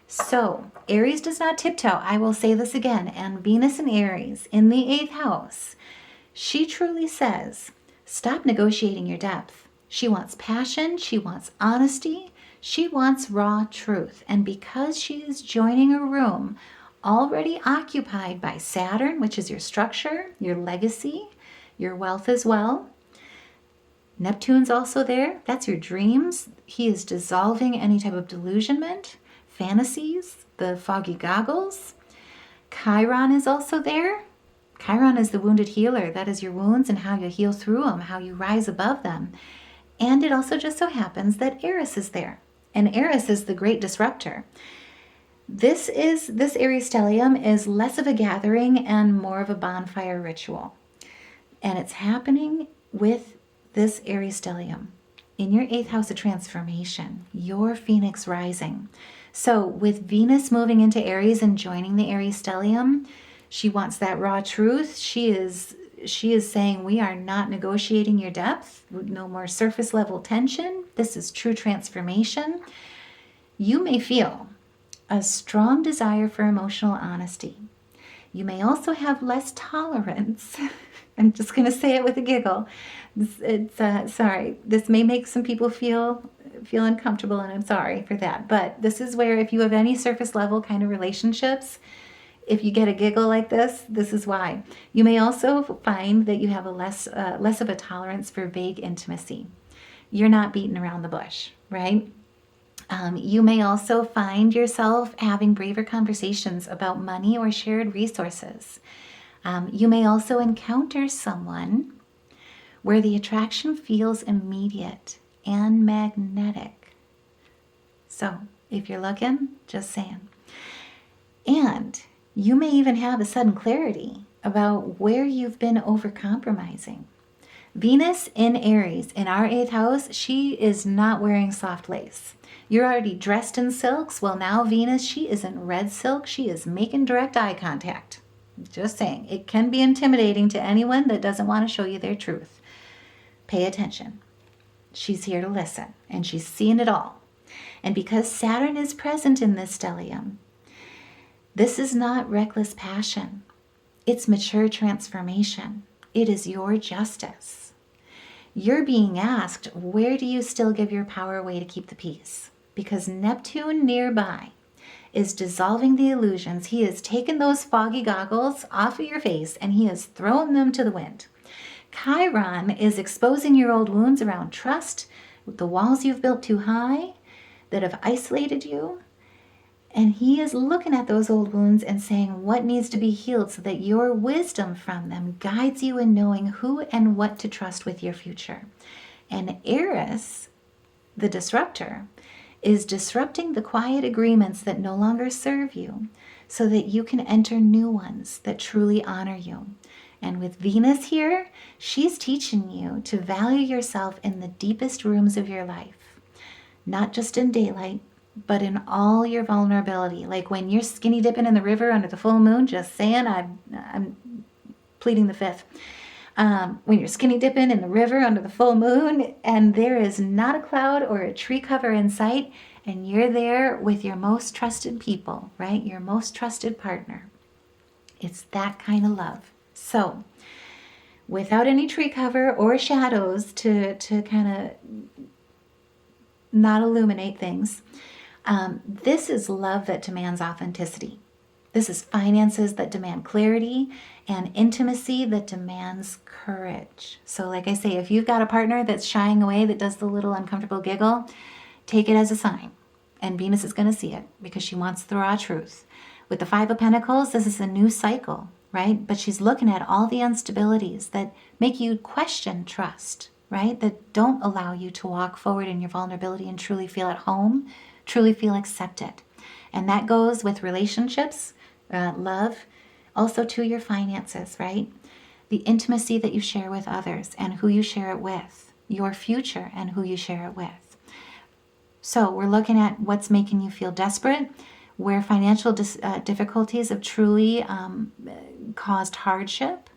Speaker 1: So, Aries does not tiptoe. I will say this again. And Venus in Aries in the 8th house, she truly says, stop negotiating your depth. She wants passion. She wants honesty. She wants raw truth. And because she is joining a room already occupied by Saturn, which is your structure, your legacy, your wealth as well. Neptune's also there. That's your dreams. He is dissolving any type of delusionment, fantasies, the foggy goggles. Chiron is also there. Chiron is the wounded healer. That is your wounds and how you heal through them, how you rise above them. And it also just so happens that Eris is there. And Eris is the great disruptor. This Aries Stellium is less of a gathering and more of a bonfire ritual. And it's happening with this Aries Stellium in your 8th house of transformation, your Phoenix rising. So with Venus moving into Aries and joining the Aries Stellium, she wants that raw truth. She is saying, we are not negotiating your depth. No more surface level tension. This is true transformation. You may feel a strong desire for emotional honesty. You may also have less tolerance. I'm just going to say it with a giggle. Sorry, this may make some people feel uncomfortable, and I'm sorry for that. But this is where, if you have any surface level kind of relationships, if you get a giggle like this is why. You may also find that you have a less of a tolerance for vague intimacy. You're not beating around the bush, right? You may also find yourself having braver conversations about money or shared resources. You may also encounter someone where the attraction feels immediate and magnetic. So, if you're looking, just saying. And you may even have a sudden clarity about where you've been overcompromising. Venus in Aries, in our 8th house, she is not wearing soft lace. You're already dressed in silks. Well, now Venus, she is in red silk. She is making direct eye contact. Just saying, it can be intimidating to anyone that doesn't want to show you their truth. Pay attention. She's here to listen, and she's seeing it all. And because Saturn is present in this stellium, this is not reckless passion. It's mature transformation. It is your justice. You're being asked, where do you still give your power away to keep the peace? Because Neptune nearby is dissolving the illusions. He has taken those foggy goggles off of your face and he has thrown them to the wind. Chiron is exposing your old wounds around trust, the walls you've built too high that have isolated you. And he is looking at those old wounds and saying what needs to be healed so that your wisdom from them guides you in knowing who and what to trust with your future. And Eris, the disruptor, is disrupting the quiet agreements that no longer serve you so that you can enter new ones that truly honor you. And with Venus here, she's teaching you to value yourself in the deepest rooms of your life, not just in daylight, but in all your vulnerability. Like when you're skinny dipping in the river under the full moon, just saying, I'm pleading the fifth. When you're skinny dipping in the river under the full moon and there is not a cloud or a tree cover in sight, and you're there with your most trusted people, right? Your most trusted partner. It's that kind of love. So, without any tree cover or shadows to kind of not illuminate things, this is love that demands authenticity. This is finances that demand clarity and intimacy that demands courage. So like I say, if you've got a partner that's shying away, that does the little uncomfortable giggle, take it as a sign. And Venus is going to see it because she wants the raw truth. With the Five of Pentacles, this is a new cycle, right? But she's looking at all the instabilities that make you question trust, right? That don't allow you to walk forward in your vulnerability and truly feel at home, truly feel accepted. And that goes with relationships, love, also to your finances, right? The intimacy that you share with others and who you share it with, your future and who you share it with. So we're looking at what's making you feel desperate, where financial difficulties have truly caused hardship,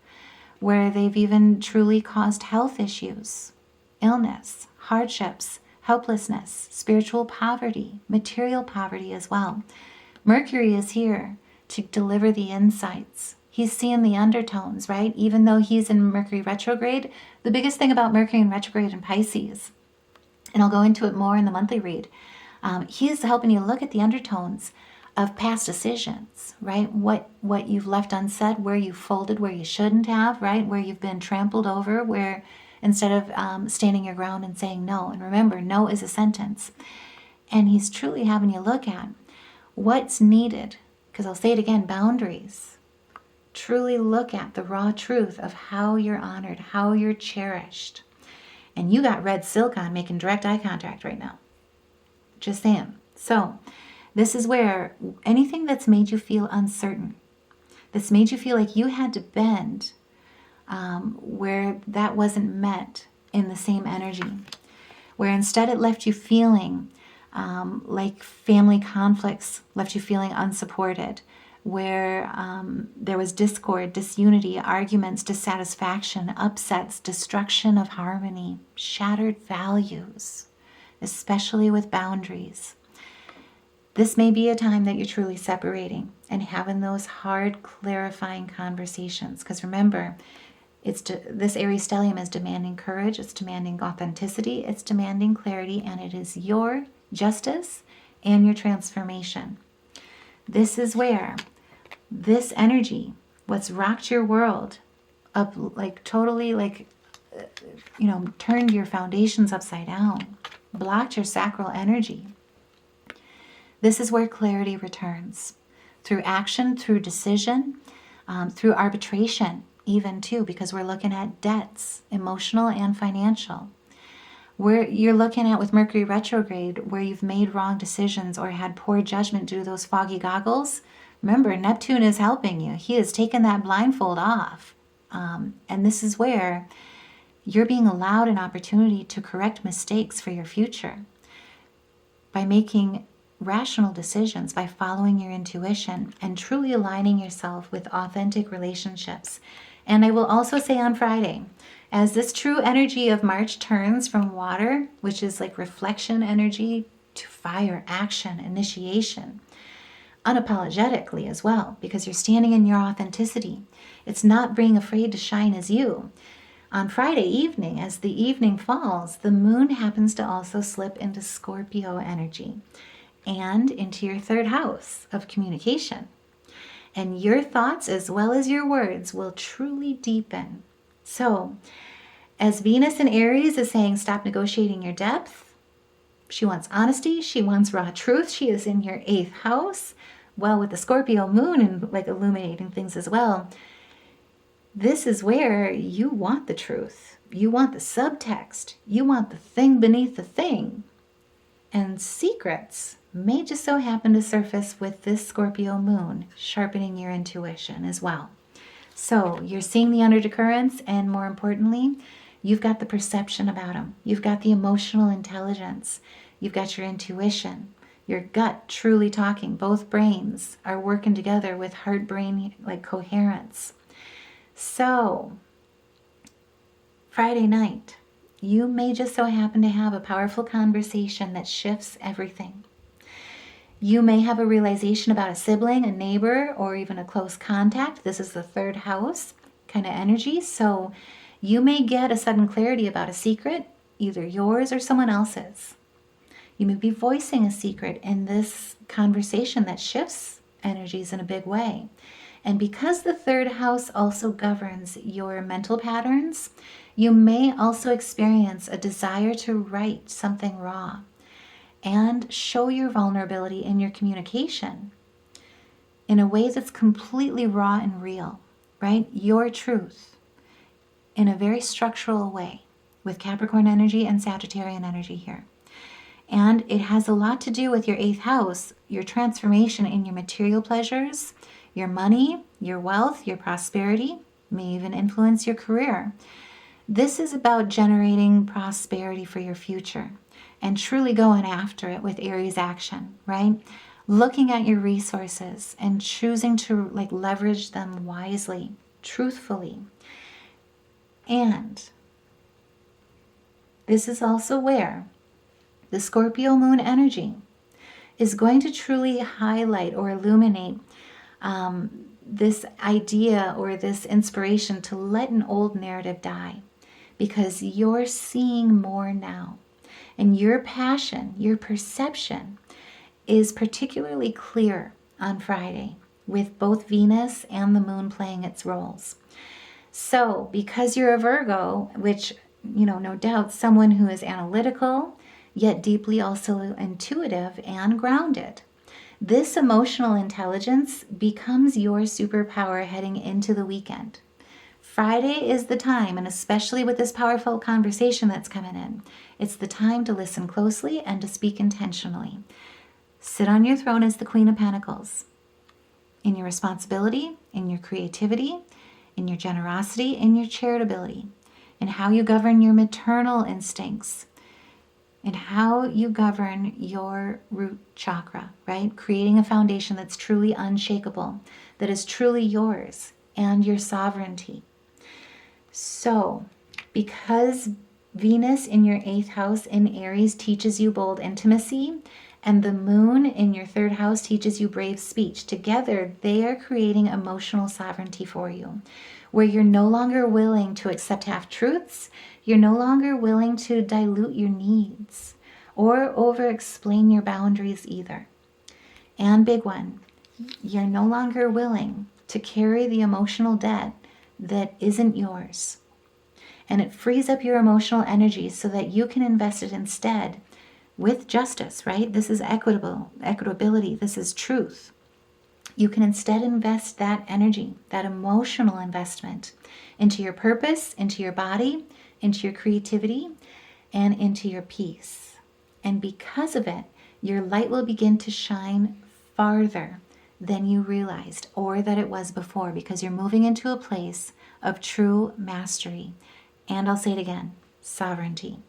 Speaker 1: where they've even truly caused health issues, illness, hardships, helplessness, spiritual poverty, material poverty as well. Mercury is here to deliver the insights. He's seeing the undertones, right? Even though he's in Mercury retrograde, the biggest thing about Mercury in retrograde in Pisces, and I'll go into it more in the monthly read, he's helping you look at the undertones of past decisions, right? What you've left unsaid, where you folded, where you shouldn't have, right? Where you've been trampled over, where instead of standing your ground and saying no. And remember, no is a sentence. And he's truly having you look at what's needed Because I'll say it again, boundaries. Truly look at the raw truth of how you're honored, how you're cherished. And you got red silk on making direct eye contact right now. Just saying. So this is where anything that's made you feel uncertain, that's made you feel like you had to bend, where that wasn't met in the same energy, where instead it left you feeling like family conflicts left you feeling unsupported, where there was discord, disunity, arguments, dissatisfaction, upsets, destruction of harmony, shattered values, especially with boundaries. This may be a time that you're truly separating and having those hard, clarifying conversations. Because remember, this Aries Stellium is demanding courage, it's demanding authenticity, it's demanding clarity, and it is your justice and your transformation. This is where this energy, what's rocked your world up, like totally, like, turned your foundations upside down, blocked your sacral energy. This is where clarity returns through action, through decision, through arbitration, even too, because we're looking at debts, emotional and financial. Where you're looking at with Mercury retrograde, where you've made wrong decisions or had poor judgment due to those foggy goggles. Remember, Neptune is helping you. He has taken that blindfold off. And this is where you're being allowed an opportunity to correct mistakes for your future by making rational decisions, by following your intuition and truly aligning yourself with authentic relationships. And I will also say on Friday, as this true energy of March turns from water, which is like reflection energy, to fire, action, initiation, unapologetically as well, because you're standing in your authenticity. It's not being afraid to shine as you. On Friday evening, as the evening falls, the moon happens to also slip into Scorpio energy and into your third house of communication. And your thoughts as well as your words will truly deepen. So, as Venus in Aries is saying, stop negotiating your depth. She wants honesty. She wants raw truth. She is in your 8th house. Well, with the Scorpio moon and like illuminating things as well, this is where you want the truth. You want the subtext. You want the thing beneath the thing. And secrets may just so happen to surface with this Scorpio moon, sharpening your intuition as well. So you're seeing the undercurrents, and more importantly, you've got the perception about them. You've got the emotional intelligence. You've got your intuition, your gut truly talking. Both brains are working together with heart-brain like coherence. So Friday night, you may just so happen to have a powerful conversation that shifts everything. You may have a realization about a sibling, a neighbor, or even a close contact. This is the 3rd house kind of energy. So you may get a sudden clarity about a secret, either yours or someone else's. You may be voicing a secret in this conversation that shifts energies in a big way. And because the 3rd house also governs your mental patterns, you may also experience a desire to write something raw and show your vulnerability in your communication in a way that's completely raw and real, right? Your truth in a very structural way with Capricorn energy and Sagittarian energy here. And it has a lot to do with your 8th house, your transformation in your material pleasures, your money, your wealth, your prosperity, may even influence your career. This is about generating prosperity for your future and truly going after it with Aries action, right? Looking at your resources and choosing to like leverage them wisely, truthfully. And this is also where the Scorpio moon energy is going to truly highlight or illuminate this idea or this inspiration to let an old narrative die, because you're seeing more now. And your passion, your perception is particularly clear on Friday with both Venus and the moon playing its roles. So because you're a Virgo, which, no doubt someone who is analytical, yet deeply also intuitive and grounded, This emotional intelligence becomes your superpower heading into the weekend. Friday is the time, and especially with this powerful conversation that's coming in, it's the time to listen closely and to speak intentionally. Sit on your throne as the Queen of Pentacles. In your responsibility, in your creativity, in your generosity, in your charitability, in how you govern your maternal instincts, in how you govern your root chakra, right? Creating a foundation that's truly unshakable, that is truly yours, and your sovereignty. So, because Venus in your 8th house in Aries teaches you bold intimacy, and the moon in your 3rd house teaches you brave speech, together they are creating emotional sovereignty for you, where you're no longer willing to accept half-truths, you're no longer willing to dilute your needs, or over-explain your boundaries either. And big one, you're no longer willing to carry the emotional debt that isn't yours. And it frees up your emotional energy so that you can invest it instead with justice, right? This is equitability, this is truth. You can instead invest that energy, that emotional investment, into your purpose, into your body, into your creativity, and into your peace. And because of it, your light will begin to shine farther than you realized or that it was before, because you're moving into a place of true mastery. And I'll say it again, sovereignty.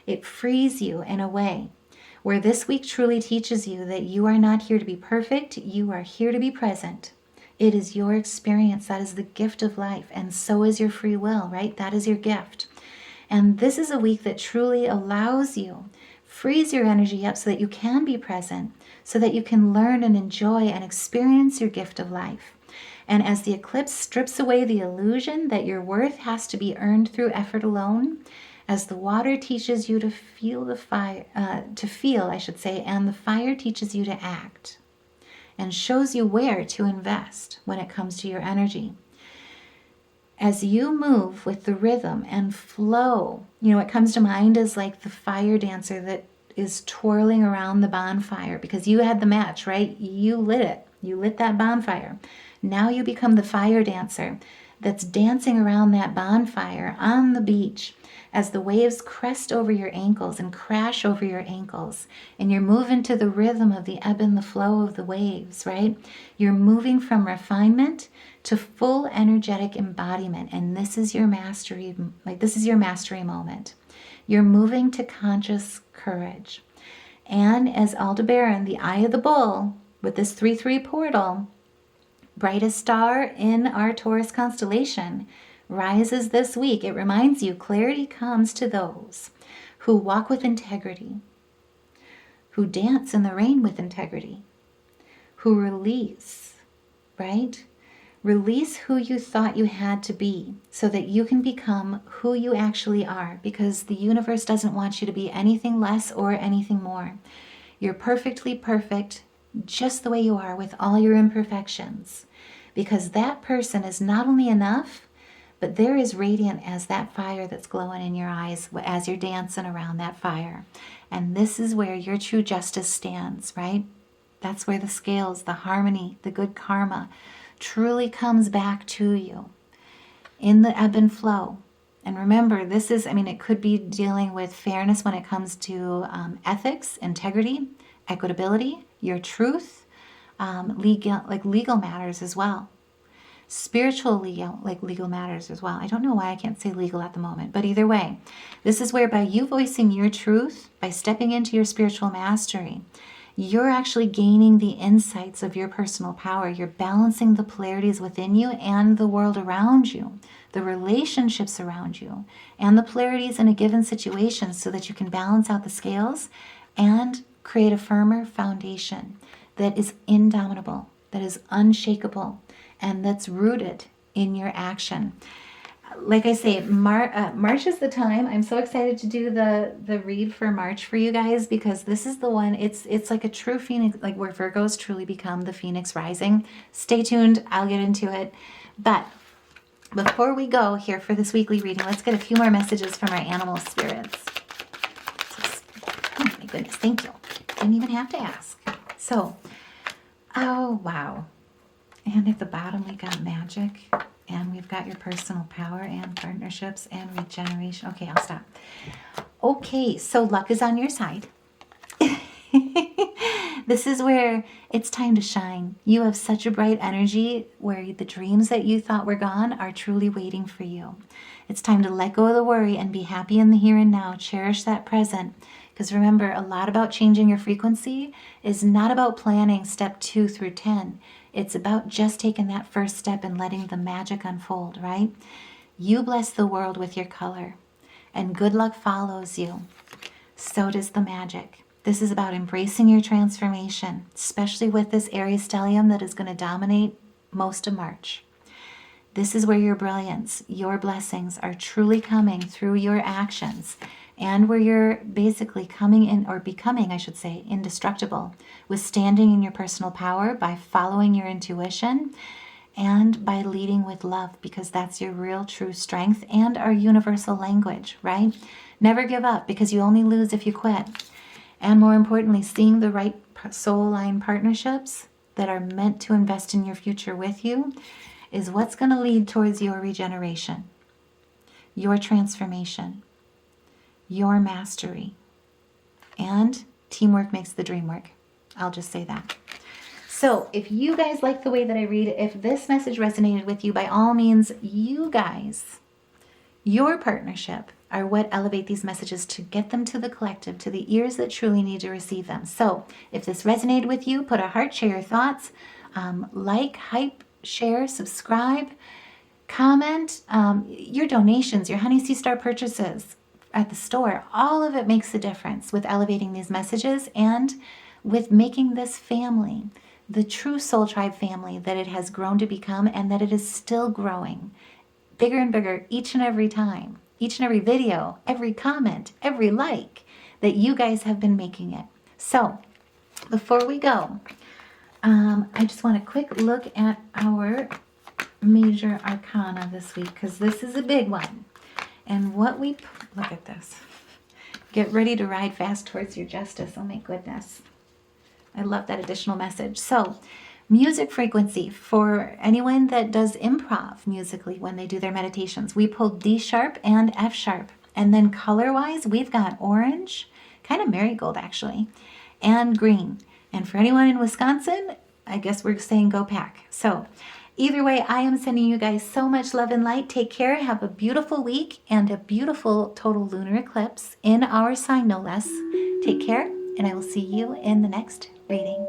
Speaker 1: It frees you in a way where this week truly teaches you that you are not here to be perfect, you are here to be present. It is your experience, that is the gift of life, and so is your free will, right? That is your gift. And this is a week that truly allows you, frees your energy up so that you can be present, so that you can learn and enjoy and experience your gift of life. And as the eclipse strips away the illusion that your worth has to be earned through effort alone, as the water teaches you to feel the fire, and the fire teaches you to act and shows you where to invest when it comes to your energy. As you move with the rhythm and flow, what comes to mind is like the fire dancer that is twirling around the bonfire, because you had the match, right? You lit it. You lit that bonfire. Now you become the fire dancer that's dancing around that bonfire on the beach as the waves crest over your ankles and crash over your ankles. And you're moving to the rhythm of the ebb and the flow of the waves, right? You're moving from refinement to full energetic embodiment. And this is your mastery, moment. You're moving to conscious courage. And as Aldebaran, the eye of the bull, with this 3-3 portal, brightest star in our Taurus constellation, rises this week. It reminds you clarity comes to those who walk with integrity, who dance in the rain with integrity, who release, right? Release who you thought you had to be so that you can become who you actually are, because the universe doesn't want you to be anything less or anything more. You're perfectly perfect just the way you are, with all your imperfections, because that person is not only enough, but they're as radiant as that fire that's glowing in your eyes as you're dancing around that fire. And this is where your true justice stands, right? That's where the scales, the harmony, the good karma truly comes back to you in the ebb and flow. And remember, this is, it could be dealing with fairness when it comes to ethics, integrity, equitability, your truth, legal matters as well. Spiritual legal matters as well. I don't know why I can't say legal at the moment, but either way, this is where by you voicing your truth, by stepping into your spiritual mastery, you're actually gaining the insights of your personal power. You're balancing the polarities within you and the world around you, the relationships around you, and the polarities in a given situation so that you can balance out the scales and create a firmer foundation that is indomitable, that is unshakable, and that's rooted in your action. Like I say, March is the time. I'm so excited to do the read for March for you guys, because this is the one, it's like a true phoenix, like where Virgos truly become the phoenix rising. Stay tuned, I'll get into it. But before we go here for this weekly reading, let's get a few more messages from our animal spirits. Oh my goodness, thank you. Didn't even have to ask. So, Oh, wow. And at the bottom, we got magic. And we've got your personal power and partnerships and regeneration. Okay, I'll stop. Okay, so luck is on your side. This is where it's time to shine. You have such a bright energy where the dreams that you thought were gone are truly waiting for you. It's time to let go of the worry and be happy in the here and now. Cherish that present. Because remember, a lot about changing your frequency is not about planning step 2 through 10. It's about just taking that first step and letting the magic unfold, right? You bless the world with your color, and good luck follows you. So does the magic. This is about embracing your transformation, especially with this Aries Stellium that is going to dominate most of March. This is where your brilliance, your blessings are truly coming through your actions, and where you're basically coming in, or becoming, I should say, indestructible, with standing in your personal power by following your intuition and by leading with love, because that's your real true strength and our universal language, right? Never give up, because you only lose if you quit. And more importantly, seeing the right soul line partnerships that are meant to invest in your future with you is what's going to lead towards your regeneration, your transformation, your mastery. And teamwork makes the dream work. I'll just say that. So if you guys like the way that I read, if this message resonated with you, by all means, you guys, your partnership, are what elevate these messages to get them to the collective, to the ears that truly need to receive them. So if this resonated with you, put a heart, share your thoughts, like, hype, share, subscribe, comment, your donations, your Honey Sea Star purchases at the store, all of it makes a difference with elevating these messages and with making this family the true Soul Tribe family that it has grown to become, and that it is still growing bigger and bigger each and every time, each and every video, every comment, every like that you guys have been making it. So before we go, I just want a quick look at our major arcana this week, because this is a big one. And what we, look at this. Get ready to ride fast towards your justice. Oh my goodness. I love that additional message. So music frequency for anyone that does improv musically when they do their meditations. We pulled D sharp and F sharp. And then color-wise, we've got orange, kind of marigold actually, and green. And for anyone in Wisconsin, I guess we're saying go pack. So either way, I am sending you guys so much love and light. Take care. Have a beautiful week and a beautiful total lunar eclipse in our sign, no less. Take care, and I will see you in the next reading.